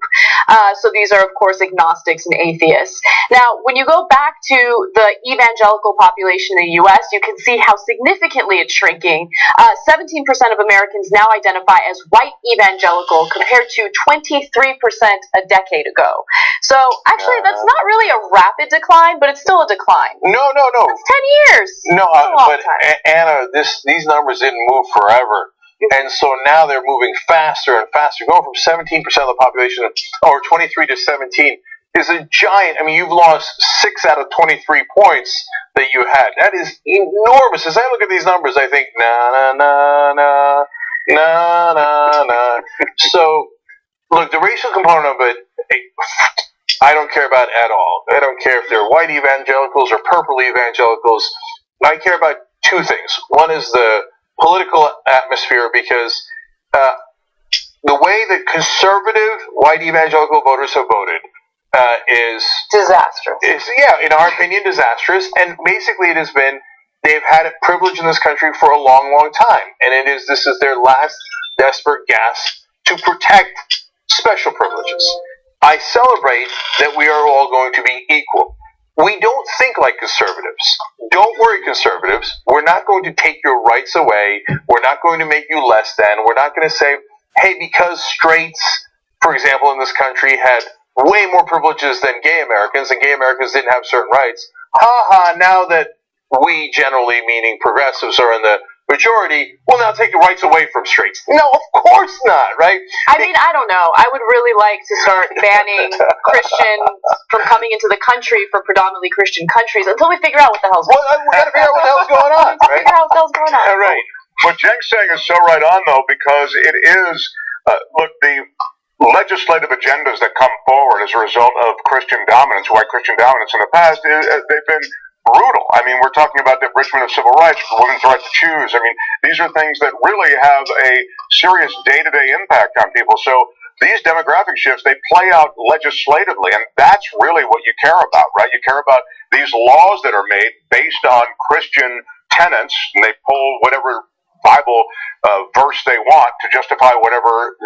So these are, of course, agnostics and atheists. Now, when you go back to the evangelical population in the U.S., you can see how significantly it's shrinking. 17% of Americans now identify as white evangelical compared to 23% a decade ago. So, actually, that's not really a rapid decline, but it's still a decline. No. That's 10 years. No, but Anna, these numbers didn't move forever. And so now they're moving faster and faster. Going from 17% of the population, or 23 to 17, is a giant. I mean, you've lost 6 out of 23 points that you had. That is enormous. As I look at these numbers, I think, na. So, look, the racial component of it, I don't care about at all. I don't care if they're white evangelicals or purple evangelicals. I care about two things. One is the political atmosphere, because the way that conservative white evangelical voters have voted is disastrous. In our opinion, disastrous. And basically, it has been they've had a privilege in this country for a long, long time, and this is their last desperate gasp to protect special privileges. I celebrate that we are all going to be equal. We don't think like conservatives. Don't worry, conservatives. We're not going to take your rights away. We're not going to make you less than. We're not going to say, hey, because straights, for example, in this country had way more privileges than gay Americans, and gay Americans didn't have certain rights. Now that we, generally meaning progressives, are in the majority, will now take the rights away from straights. No, of course not, right? I mean, I don't know. I would really like to start banning Christians from coming into the country for predominantly Christian countries until we figure out what the hell's going on. We got to figure out what the hell's going on, right? Figure out what the hell's going on. All right. What Jeng's saying is so right on, though, because it is, look, the legislative agendas that come forward as a result of Christian dominance, white Christian dominance in the past, they've been brutal. I mean, we're talking about the enrichment of civil rights, women's right to choose. I mean, these are things that really have a serious day-to-day impact on people. So these demographic shifts, they play out legislatively, and that's really what you care about, right? You care about these laws that are made based on Christian tenets, and they pull whatever Bible verse they want to justify whatever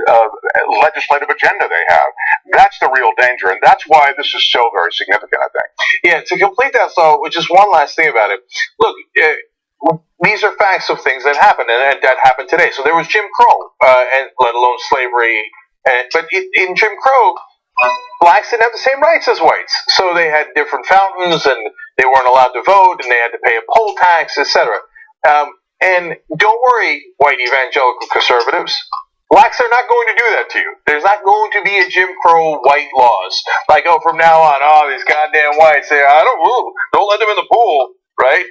legislative agenda they have. That's the real danger, and that's why this is so very significant, I think. Yeah, to complete that thought, which is one last thing about it. Look, these are facts of things that happened, and that happened today. So there was Jim Crow, and let alone slavery. But in Jim Crow, blacks didn't have the same rights as whites. So they had different fountains, and they weren't allowed to vote, and they had to pay a poll tax, etc. And don't worry, white evangelical conservatives. Blacks are not going to do that to you. There's not going to be a Jim Crow white laws. Like, from now on, these goddamn whites, don't let them in the pool, right?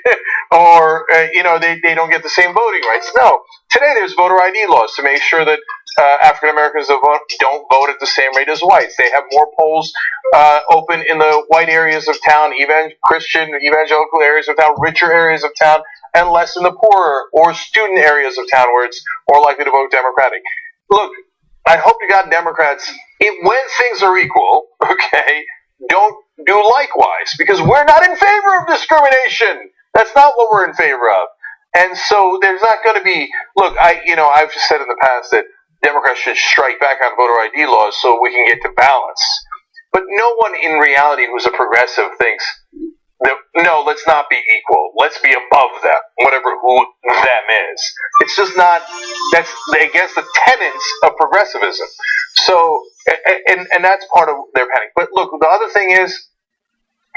Or, they don't get the same voting rights. No. Today there's voter ID laws to make sure that African Americans don't vote at the same rate as whites. They have more polls open in the white areas of town, Christian evangelical areas of town, richer areas of town, and less in the poorer or student areas of town where it's more likely to vote Democratic. Look, I hope to God Democrats, when things are equal, okay, don't do likewise, because we're not in favor of discrimination. That's not what we're in favor of. And so there's not going to be, look, I've said in the past that Democrats should strike back on voter ID laws so we can get to balance. But no one in reality who's a progressive thinks, no, let's not be equal. Let's be above them, whatever who them is. It's just not, that's against the tenets of progressivism. So, and that's part of their panic. But look, the other thing is,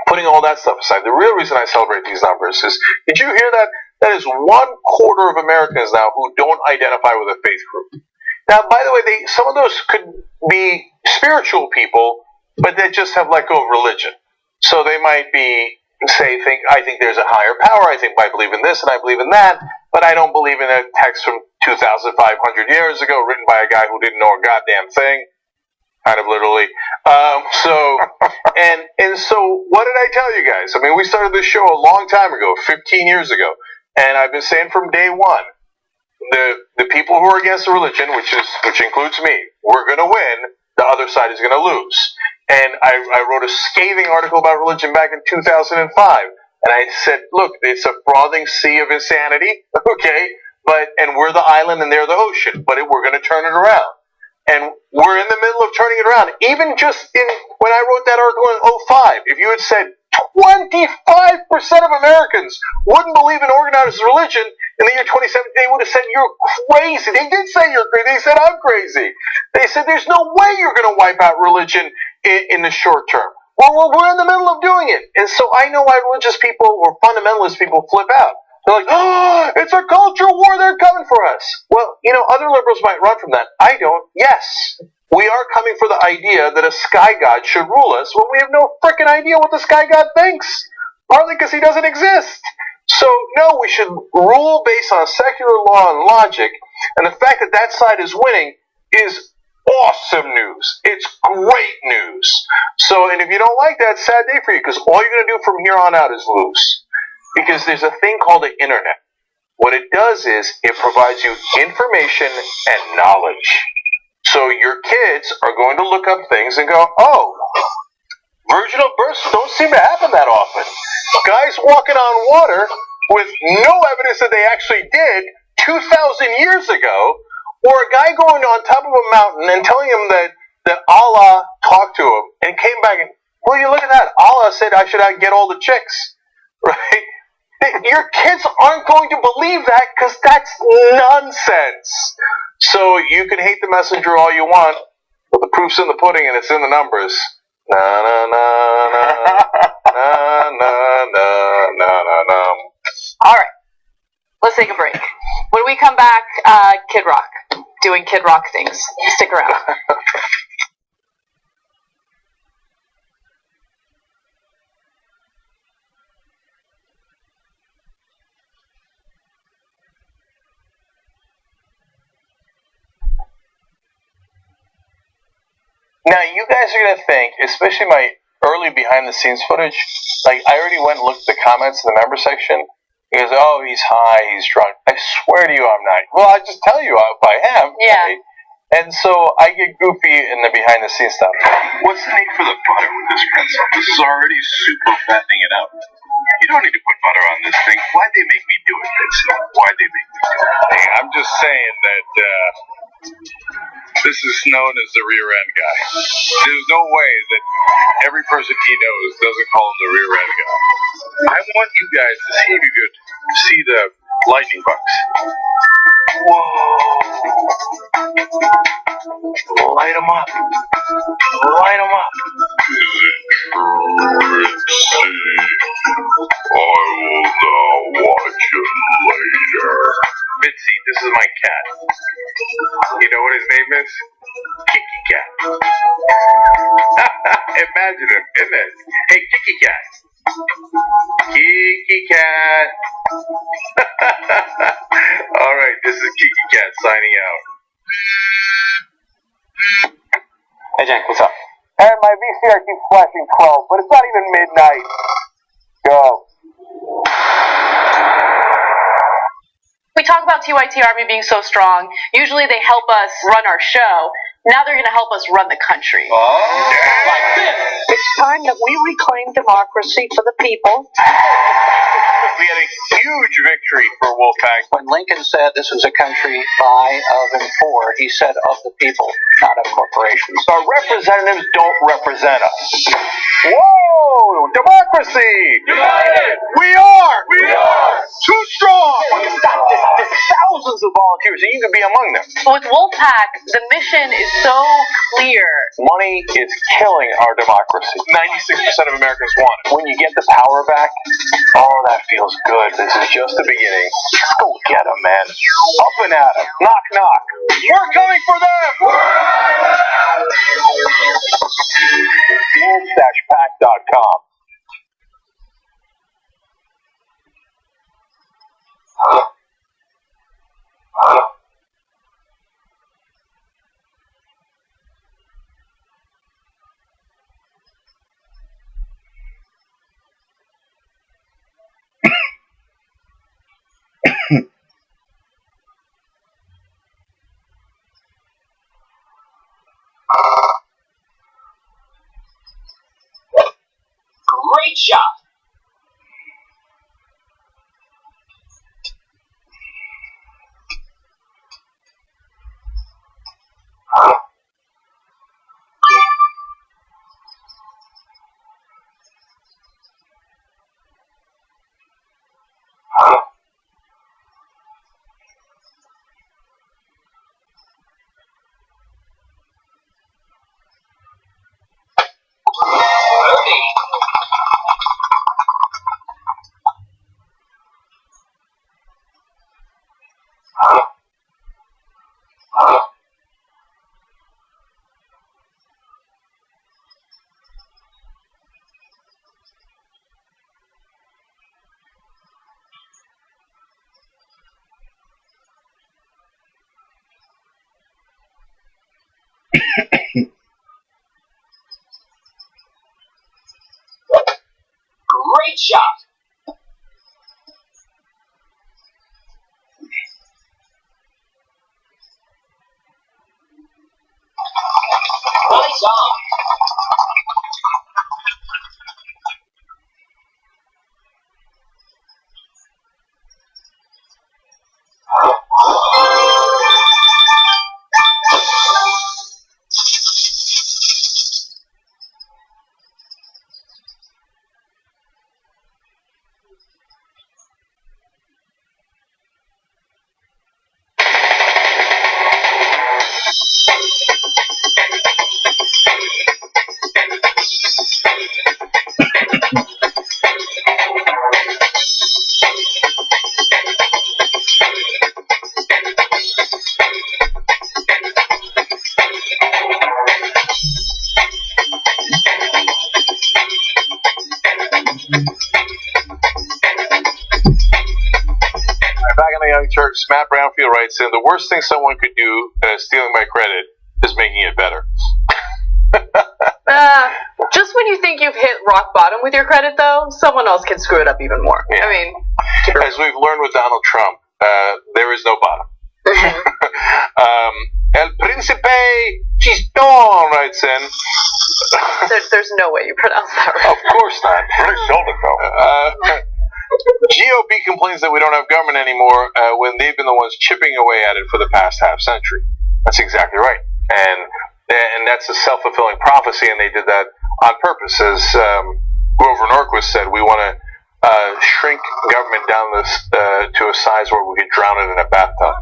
putting all that stuff aside, the real reason I celebrate these numbers is, did you hear that? That is 1/4 of Americans now who don't identify with a faith group. Now, by the way, some of those could be spiritual people, but they just have let go of religion. So they might be, I think there's a higher power, I believe in this and I believe in that, but I don't believe in a text from 2,500 years ago written by a guy who didn't know a goddamn thing. Kind of literally. So what did I tell you guys? I mean, we started this show a long time ago, 15 years ago, and I've been saying from day one, the people who are against the religion, which includes me, we're going to win. The other side is going to lose. And I wrote a scathing article about religion back in 2005, and I said, look, it's a frothing sea of insanity, okay, and we're the island and they're the ocean, but we're going to turn it around. And we're in the middle of turning it around. Even just when I wrote that article in 2005, if you had said 25% of Americans wouldn't believe in organized religion in the year 2017, they would have said you're crazy. They did say you're crazy. They said I'm crazy. They said there's no way you're going to wipe out religion in the short term. Well, we're in the middle of doing it. And so I know why religious people or fundamentalist people flip out. They're like, oh, it's a culture war, they're coming for us. Well, other liberals might run from that. I don't. Yes, we are coming for the idea that a sky god should rule us when we have no frickin' idea what the sky god thinks. Partly because he doesn't exist. So, no, we should rule based on secular law and logic. And the fact that that side is winning is awesome news. It's great news. So, and if you don't like that, sad day for you, because all you're going to do from here on out is lose. Because there's a thing called the internet. What it does is it provides you information and knowledge. So your kids are going to look up things and go, oh, virginal births don't seem to happen that often. Guys walking on water with no evidence that they actually did 2,000 years ago, or a guy going on top of a mountain and telling him that Allah talked to him and came back and, well, you look at that. Allah said I should get all the chicks, right? Your kids aren't going to believe that because that's nonsense. So you can hate the messenger all you want, but the proof's in the pudding and it's in the numbers. Na na na na na na na na na. All right, let's take a break. When we come back, Kid Rock doing Kid Rock things. Stick around. Now, you guys are going to think, especially my early behind-the-scenes footage, like, I already went and looked at the comments in the member section. He goes, oh, he's high, he's drunk. I swear to you I'm not. Well, I just tell you if I am. Yeah. Right? And so I get goofy in the behind-the-scenes stuff. What's the need for the butter with this pretzel? This is already super fattening it up. You don't need to put butter on this thing. Why'd they make me do it, Vincent? Why'd they make me do it? Hey, I'm just saying that, this is known as the rear end guy. There's no way that every person he knows doesn't call him the rear end guy. I want you guys to see if you could see the lightning bugs. Whoa. Light them up. Light them up. I will now watch him later. Bitsy, this is my cat. You know what his name is? Kiki Cat. Imagine him in this. Hey, Kiki Cat. Kiki Cat. Alright, this is Kiki Cat signing out. Hey, Jen, what's up? And my VCR keeps flashing 12, but it's not even midnight. Go. We talk about TYT Army being so strong. Usually they help us run our show. Now they're going to help us run the country. Like this. It's time that we reclaim democracy for the people. We had a huge victory for Wolfpack. When Lincoln said this was a country by, of, and for, he said of the people, not of corporations. Our representatives don't represent us. Whoa! Democracy! United! We are! We are! Too strong! There's thousands of volunteers, and you could be among them. With Wolfpack, the mission is so clear. Money is killing our democracy. 96% of Americans want it. When you get the power back, oh, that feels good. This is just the beginning. Go get 'em, man. Up and at 'em. Knock, knock. We're coming for them! Pack.com. Great shot. Great shot. Nice on. Back on the Young Turks, Matt Brownfield writes in, the worst thing someone could do stealing my credit is making it better. Just when you think you've hit rock bottom with your credit, though, someone else can screw it up even more. Yeah. I mean, as we've learned with Donald Trump, there is no bottom. El Príncipe Chiston writes in. There's no way you pronounce that right. Of course not. Really sold it, though. GOP complains that we don't have government anymore when they've been the ones chipping away at it for the past half century. That's exactly right. And that's a self-fulfilling prophecy, and they did that on purpose. As Grover Norquist said, we want to shrink government down to a size where we could drown it in a bathtub.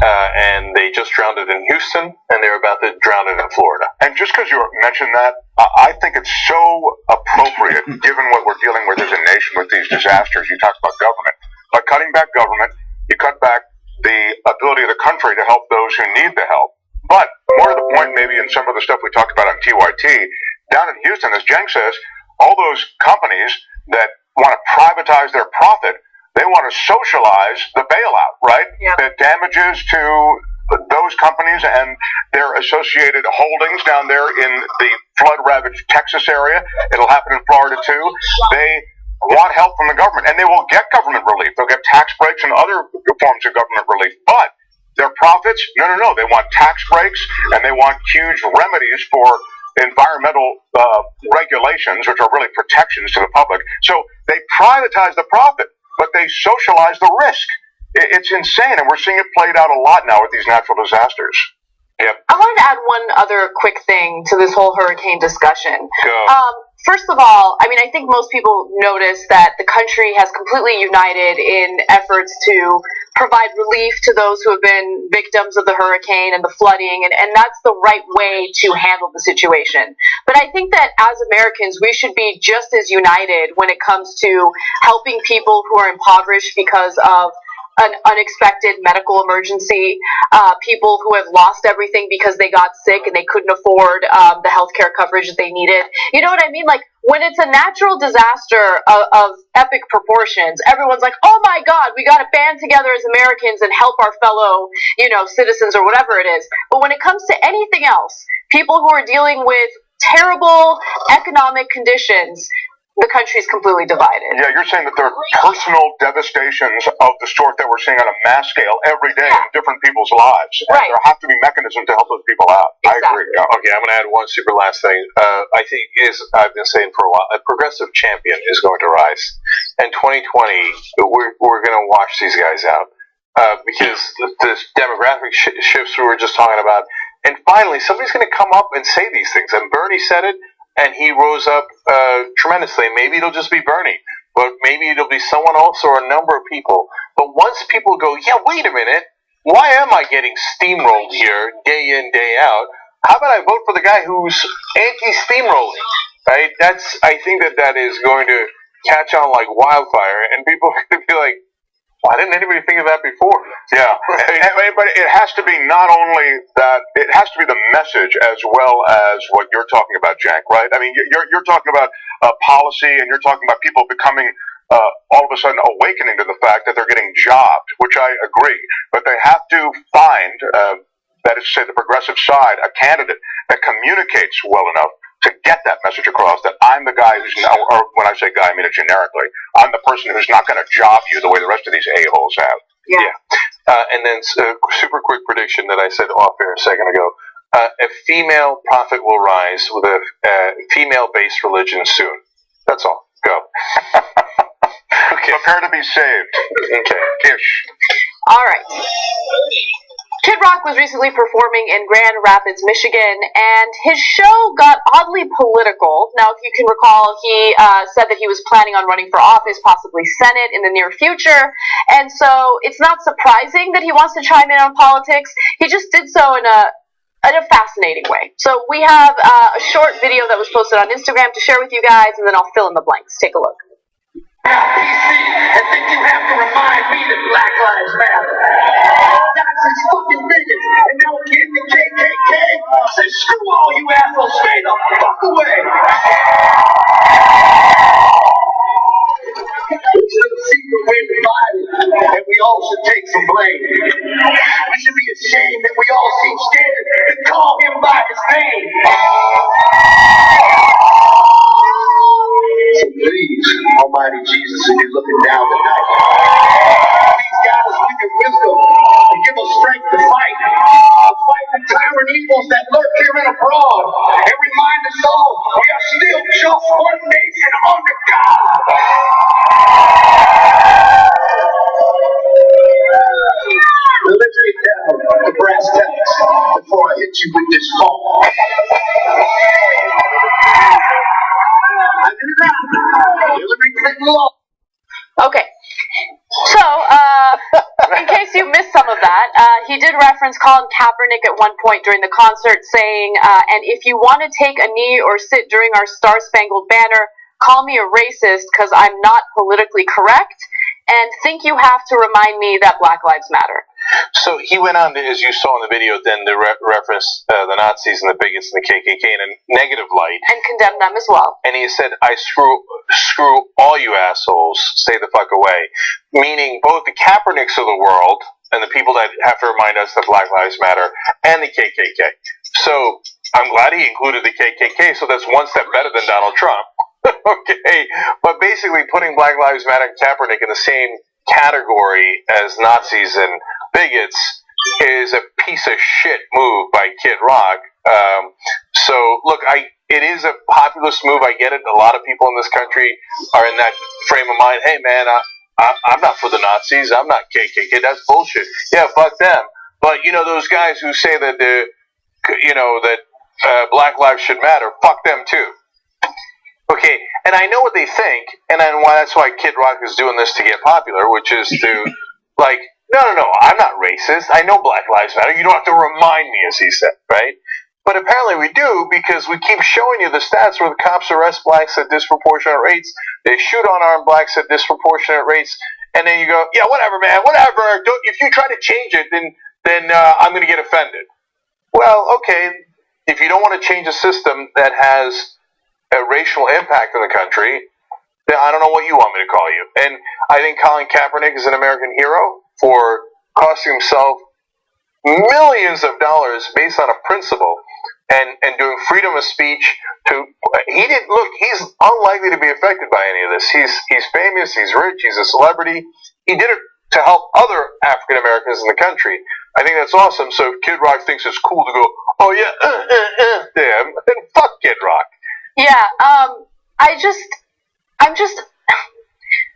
And they just drowned it in Houston, and they're about to drown it in Florida. And just because you mentioned that, I think it's so appropriate, given what we're dealing with as a nation with these disasters. You talk about government. By cutting back government, you cut back the ability of the country to help those who need the help. But more to the point, maybe in some of the stuff we talked about on TYT, down in Houston, as Jen says, all those companies that want to privatize their profit, they want to socialize the bailout, right? Yep. The damages to those companies and their associated holdings down there in the flood-ravaged Texas area. It'll happen in Florida, too. They want help from the government, and they will get government relief. They'll get tax breaks and other forms of government relief. But their profits, no. They want tax breaks, and they want huge remedies for environmental regulations, which are really protections to the public. So they privatize the profit, but they socialize the risk. It's insane, and we're seeing it played out a lot now with these natural disasters. Yep. I wanted to add one other quick thing to this whole hurricane discussion. Go. First of all, I mean, I think most people notice that the country has completely united in efforts to provide relief to those who have been victims of the hurricane and the flooding, and that's the right way to handle the situation. But I think that as Americans, we should be just as united when it comes to helping people who are impoverished because of an unexpected medical emergency, people who have lost everything because they got sick and they couldn't afford the healthcare coverage that they needed. You know what I mean? Like, when it's a natural disaster of epic proportions, everyone's like, oh my God, we got to band together as Americans and help our fellow, citizens or whatever it is. But when it comes to anything else, people who are dealing with terrible economic conditions, the country's completely divided. Yeah, you're saying that there are personal devastations of the sort that we're seeing on a mass scale every day in different people's lives. And Right. there have to be mechanisms to help those people out. Exactly. I agree. Yeah. Okay, I'm going to add one super last thing. I think I've been saying for a while, a progressive champion is going to rise. In 2020, we're going to watch these guys out because the demographic shifts we were just talking about. And finally, somebody's going to come up and say these things. And Bernie said it, and he rose up tremendously. Maybe it'll just be Bernie, but maybe it'll be someone else or a number of people. But once people go, yeah, wait a minute, why am I getting steamrolled here day in, day out? How about I vote for the guy who's anti-steamrolling, right? I think that is going to catch on like wildfire, and people are going to be like, why didn't anybody think of that before? Yeah, but it has to be not only that, it has to be the message as well as what you're talking about, Jank, right? I mean, you're talking about policy, and you're talking about people becoming all of a sudden awakening to the fact that they're getting jobbed, which I agree. But they have to find, that is to say the progressive side, a candidate that communicates well enough to get that message across that I'm the guy who's now, or when I say guy, I mean it generically, I'm the person who's not going to job you the way the rest of these a-holes have. Yeah. And then super quick prediction that I said off air a second ago. A female prophet will rise with a female-based religion soon. That's all. Go. Okay. Prepare to be saved. Okay. Ish. All right. Kid Rock was recently performing in Grand Rapids, Michigan, and his show got oddly political. Now, if you can recall, he said that he was planning on running for office, possibly Senate, in the near future. And so it's not surprising that he wants to chime in on politics. He just did so in a fascinating way. So we have a short video that was posted on Instagram to share with you guys, and then I'll fill in the blanks. Take a look. PC and think you have to remind me that Black Lives Matter. Nazis fucking bigots, and now we're getting the KKK. Say screw all you assholes, stay the fuck away. It's no secret we're divided, and we all should take some blame. We should be ashamed that we all seem scared to call him by his name. So please, Almighty Jesus, if you're looking down tonight, please guide us with your wisdom and give us strength to fight. Fight the tyrant evils that lurk here and abroad, and remind us all we are still just one nation under God. Let's get down to brass tacks before I hit you with this phone. Okay. So, in case you missed some of that, he did reference Colin Kaepernick at one point during the concert, saying, and if you want to take a knee or sit during our Star-Spangled Banner, call me a racist because I'm not politically correct, and think you have to remind me that Black Lives Matter. So he went on to, as you saw in the video, then to reference the Nazis and the bigots and the KKK in a negative light. And condemn them as well. And he said, I screw all you assholes, stay the fuck away. Meaning both the Kaepernicks of the world and the people that have to remind us that Black Lives Matter and the KKK. So I'm glad he included the KKK, so that's one step better than Donald Trump. Okay, but basically putting Black Lives Matter and Kaepernick in the same category as Nazis and bigots is a piece of shit move by Kid Rock. So look, it is a populist move. I get it. A lot of people in this country are in that frame of mind. Hey man, I'm not for the Nazis. I'm not KKK. That's bullshit. Yeah, fuck them. But you know those guys who say that Black lives should matter. Fuck them too. Okay, and I know what they think, and then that's why Kid Rock is doing this to get popular, which is to, like, no, I'm not racist. I know Black Lives Matter. You don't have to remind me, as he said, right? But apparently we do, because we keep showing you the stats where the cops arrest blacks at disproportionate rates, they shoot unarmed blacks at disproportionate rates, and then you go, yeah, whatever, man, whatever. If you try to change it, then I'm going to get offended. Well, okay, if you don't want to change a system that has a racial impact in the country, then I don't know what you want me to call you. And I think Colin Kaepernick is an American hero for costing himself millions of dollars based on a principle and doing freedom of speech. He's unlikely to be affected by any of this. He's famous, he's rich, he's a celebrity. He did it to help other African Americans in the country. I think that's awesome. So if Kid Rock thinks it's cool to go, oh yeah, damn, then fuck Kid Rock. Yeah,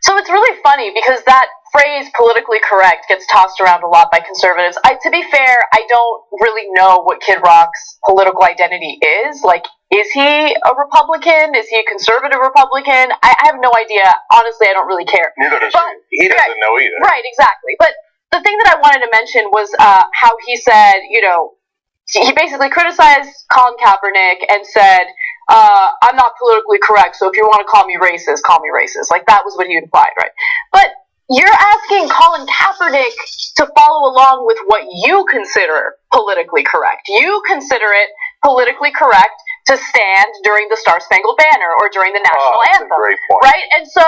so it's really funny because that phrase politically correct gets tossed around a lot by conservatives. To be fair, I don't really know what Kid Rock's political identity is. Like, is he a Republican? Is he a conservative Republican? I have no idea. Honestly, I don't really care. Neither does he. He doesn't know either. Right, exactly. But the thing that I wanted to mention was how he said, he basically criticized Colin Kaepernick and said, I'm not politically correct, so if you want to call me racist, call me racist. Like, that was what he implied, right? But you're asking Colin Kaepernick to follow along with what you consider politically correct. You consider it politically correct to stand during the Star-Spangled Banner or during the national anthem, great point. right? And so,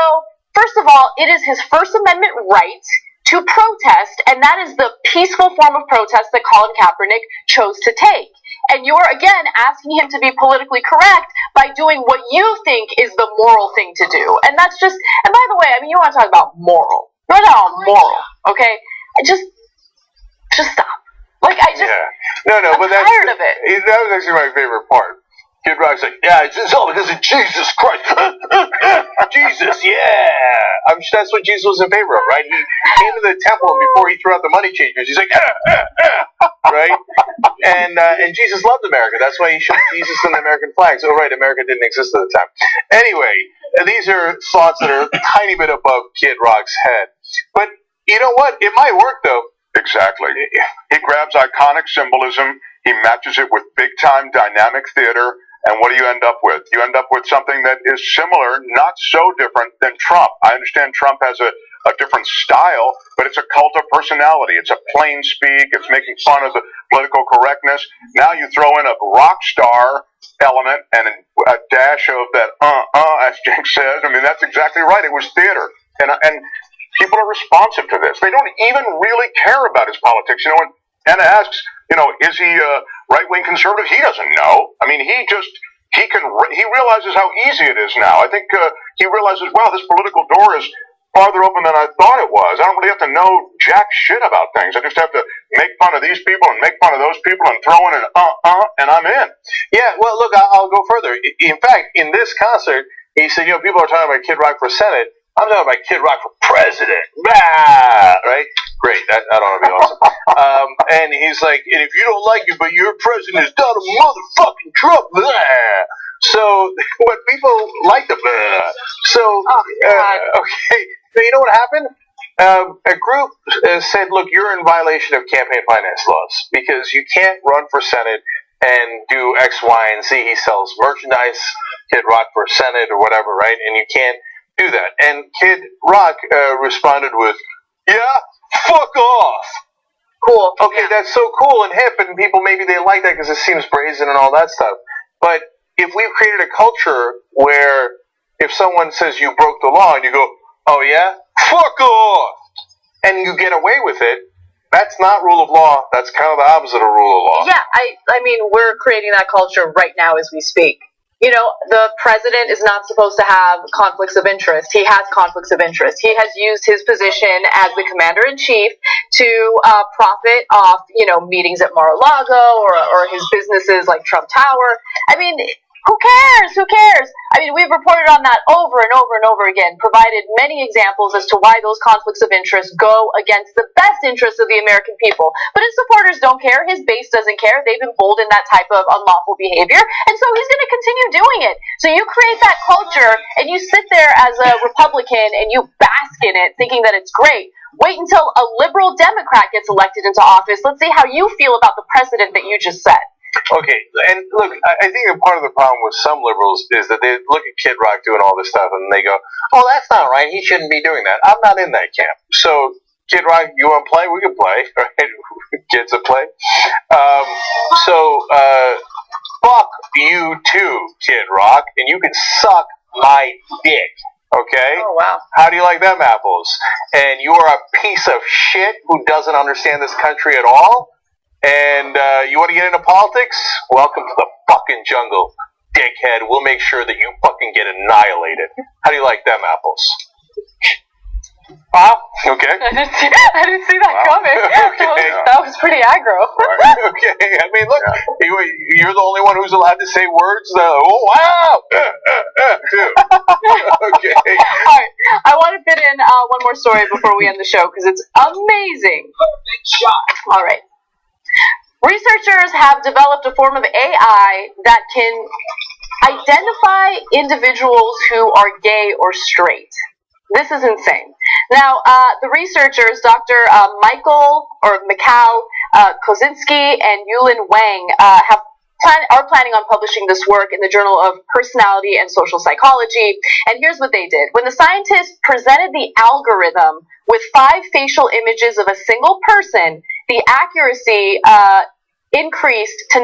first of all, it is his First Amendment right to protest, and that is the peaceful form of protest that Colin Kaepernick chose to take. And you're, again, asking him to be politically correct by doing what you think is the moral thing to do. And that's just, and by the way, I mean, you want to talk about moral. Right now, moral, okay? Just stop. Like, I'm tired of it. That was actually my favorite part. Kid Rock's like, yeah, it's all because of Jesus Christ. Jesus, yeah. That's what Jesus was in favor of, right? He came to the temple, and before he threw out the money changers, he's like, right? And Jesus loved America. That's why he showed Jesus and the American flags. Oh, right, America didn't exist at the time. Anyway, these are thoughts that are a tiny bit above Kid Rock's head. But you know what? It might work, though. Exactly. He grabs iconic symbolism, he matches it with big-time dynamic theater, and what do you end up with? You end up with something that is similar, not so different than Trump. I understand Trump has a different style, but it's a cult of personality. It's a plain speak. It's making fun of the political correctness. Now you throw in a rock star element and a dash of that as Jake says. I mean, that's exactly right. It was theater. And people are responsive to this. They don't even really care about his politics. When Anna asks, is he a right-wing conservative? He doesn't know. I mean, he realizes how easy it is now. I think he realizes, wow, this political door is farther open than I thought it was. I don't really have to know jack shit about things. I just have to make fun of these people and make fun of those people and throw in an and I'm in. Yeah, well, look, I'll go further. In fact, in this concert, he said, people are talking about Kid Rock for Senate. I'm talking about Kid Rock for president. Right? Great. That ought to be awesome. And he's like, and if you don't like it, but your president is Donald motherfucking Trump. So, what people like the So, okay. So, you know what happened? A group said, look, you're in violation of campaign finance laws because you can't run for Senate and do X, Y, and Z. He sells merchandise, Kid Rock for Senate or whatever, right? And you can't do that. And Kid Rock responded with, yeah, fuck off. Cool. Okay, that's so cool and hip, and people maybe they like that because it seems brazen and all that stuff. But if we've created a culture where if someone says you broke the law and you go, oh yeah, fuck off, and you get away with it, that's not rule of law. That's kind of the opposite of rule of law. Yeah, I mean, we're creating that culture right now as we speak. The president is not supposed to have conflicts of interest. He has conflicts of interest. He has used his position as the commander-in-chief to profit off, meetings at Mar-a-Lago or his businesses like Trump Tower. I mean, who cares? Who cares? I mean, we've reported on that over and over and over again, provided many examples as to why those conflicts of interest go against the best interests of the American people. But his supporters don't care. His base doesn't care. They've emboldened that type of unlawful behavior, and so he's going to continue doing it. So you create that culture, and you sit there as a Republican, and you bask in it, thinking that it's great. Wait until a liberal Democrat gets elected into office. Let's see how you feel about the precedent that you just set. Okay, and look, I think that part of the problem with some liberals is that they look at Kid Rock doing all this stuff and they go, "Oh, that's not right. He shouldn't be doing that." I'm not in that camp. So, Kid Rock, you want to play? We can play. Right? Kids will play. Fuck you too, Kid Rock, and you can suck my dick. Okay? Oh, wow. How do you like them apples? And you are a piece of shit who doesn't understand this country at all? And you want to get into politics? Welcome to the fucking jungle, dickhead. We'll make sure that you fucking get annihilated. How do you like them apples? Wow. Okay. I didn't see that coming. Okay. That was pretty aggro. Okay. I mean, look, you're the only one who's allowed to say words. Oh, wow. Okay. All right. I want to fit in one more story before we end the show because it's amazing. All right. Researchers have developed a form of AI that can identify individuals who are gay or straight. This is insane. Now, the researchers, Dr. Mikhail Kozinski and Yulin Wang, are planning on publishing this work in the Journal of Personality and Social Psychology. And here's what they did. When the scientists presented the algorithm with 5 facial images of a single person, the accuracy increased to 91%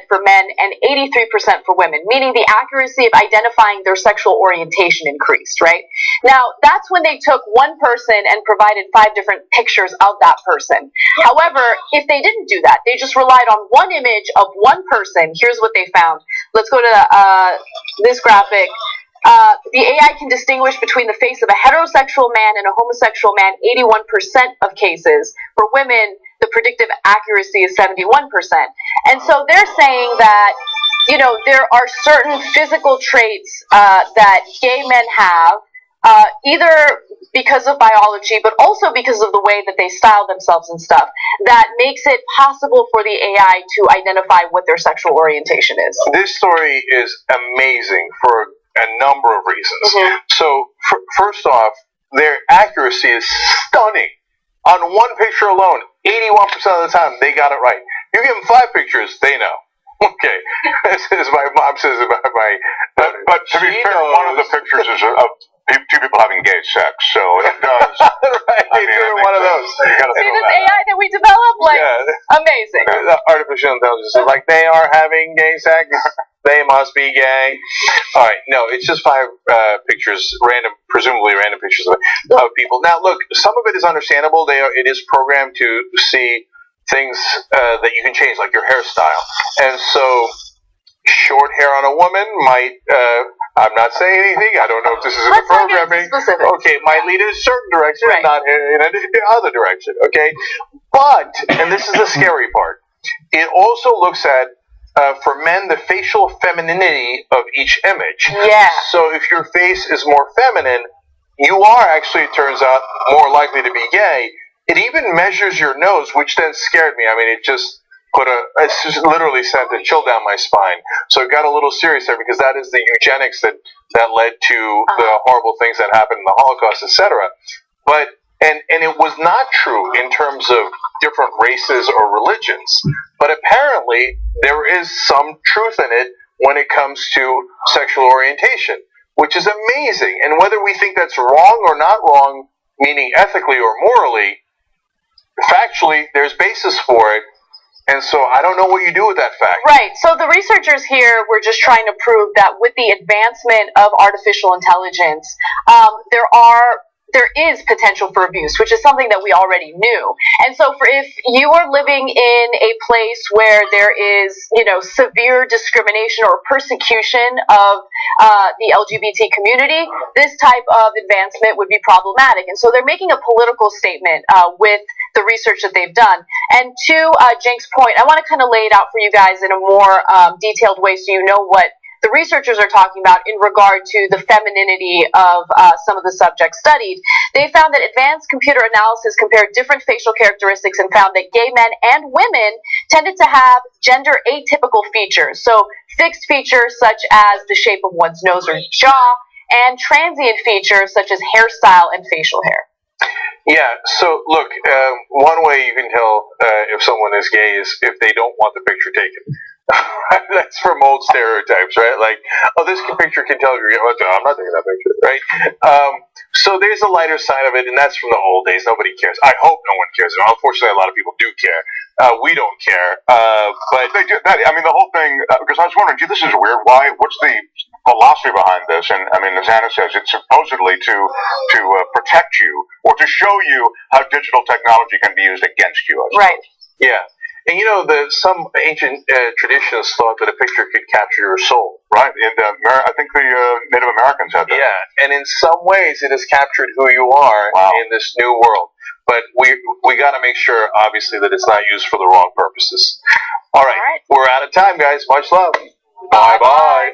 for men and 83% for women, meaning the accuracy of identifying their sexual orientation increased, right? Now, that's when they took one person and provided 5 different pictures of that person. However, if they didn't do that, they just relied on one image of one person, here's what they found. Let's go to this graphic. The AI can distinguish between the face of a heterosexual man and a homosexual man 81% of cases. For women, the predictive accuracy is 71%. And so they're saying that, you know, there are certain physical traits that gay men have, either because of biology, but also because of the way that they style themselves and stuff, that makes it possible for the AI to identify what their sexual orientation is. This story is amazing for a number of reasons. Mm-hmm. So, first off, their accuracy is stunning. On one picture alone, 81% of the time, they got it right. You give them 5 pictures, they know. Okay, this is my mom says about my... But to be fair, one of the pictures is of 2 people having gay sex, so it does... Right, you're one of those. See this AI that we developed? Like, amazing. Artificial intelligence is like, they are having gay sex. They must be gay. All right, no, it's just 5 pictures, presumably random pictures of people. Now, look, some of it is understandable. It is programmed to see things that you can change, like your hairstyle. And so, short hair on a woman might, I'm not saying anything, I don't know if this is in the programming. Okay, might lead in a certain direction, and not in the other direction, okay? But, and this is the scary part, it also looks at, for men, the facial femininity of each image. Yeah. So if your face is more feminine, you are actually, it turns out, more likely to be gay. It even measures your nose, which then scared me. I mean, it just literally sent a chill down my spine. So it got a little serious there, because that is the eugenics that led to the horrible things that happened in the Holocaust, etc. But and it was not true in terms of different races or religions. But apparently there is some truth in it when it comes to sexual orientation, which is amazing. And whether we think that's wrong or not wrong, meaning ethically or morally, factually, there's basis for it. And so I don't know what you do with that fact. Right. So the researchers here were just trying to prove that with the advancement of artificial intelligence, there is potential for abuse, which is something that we already knew. And so if you are living in a place where there is, severe discrimination or persecution of the LGBT community, this type of advancement would be problematic. And so they're making a political statement with the research that they've done. And to Cenk's point, I want to kind of lay it out for you guys in a more detailed way so you know what the researchers are talking about in regard to the femininity of some of the subjects studied. They found that advanced computer analysis compared different facial characteristics and found that gay men and women tended to have gender atypical features. So fixed features such as the shape of one's nose or jaw, and transient features such as hairstyle and facial hair. Yeah, so look, one way you can tell if someone is gay is if they don't want the picture taken. That's from old stereotypes, right? Like, oh, this picture can tell if you're gay. Well, I'm not taking that picture, right? So there's a lighter side of it, and that's from the old days. Nobody cares. I hope no one cares. Unfortunately, a lot of people do care. We don't care. But they do, I mean, the whole thing, because I was wondering, gee, this is weird. Why? What's the philosophy behind this? And I mean, as Anna says, it's supposedly to protect you or to show you how digital technology can be used against you. Right. Yeah. And you know, some ancient traditions thought that a picture could capture your soul. Right. And I think the Native Americans had that. Yeah. And in some ways, it has captured who you are in this new world. But we got to make sure, obviously, that it's not used for the wrong purposes. All right. We're out of time, guys. Much love. Bye-bye.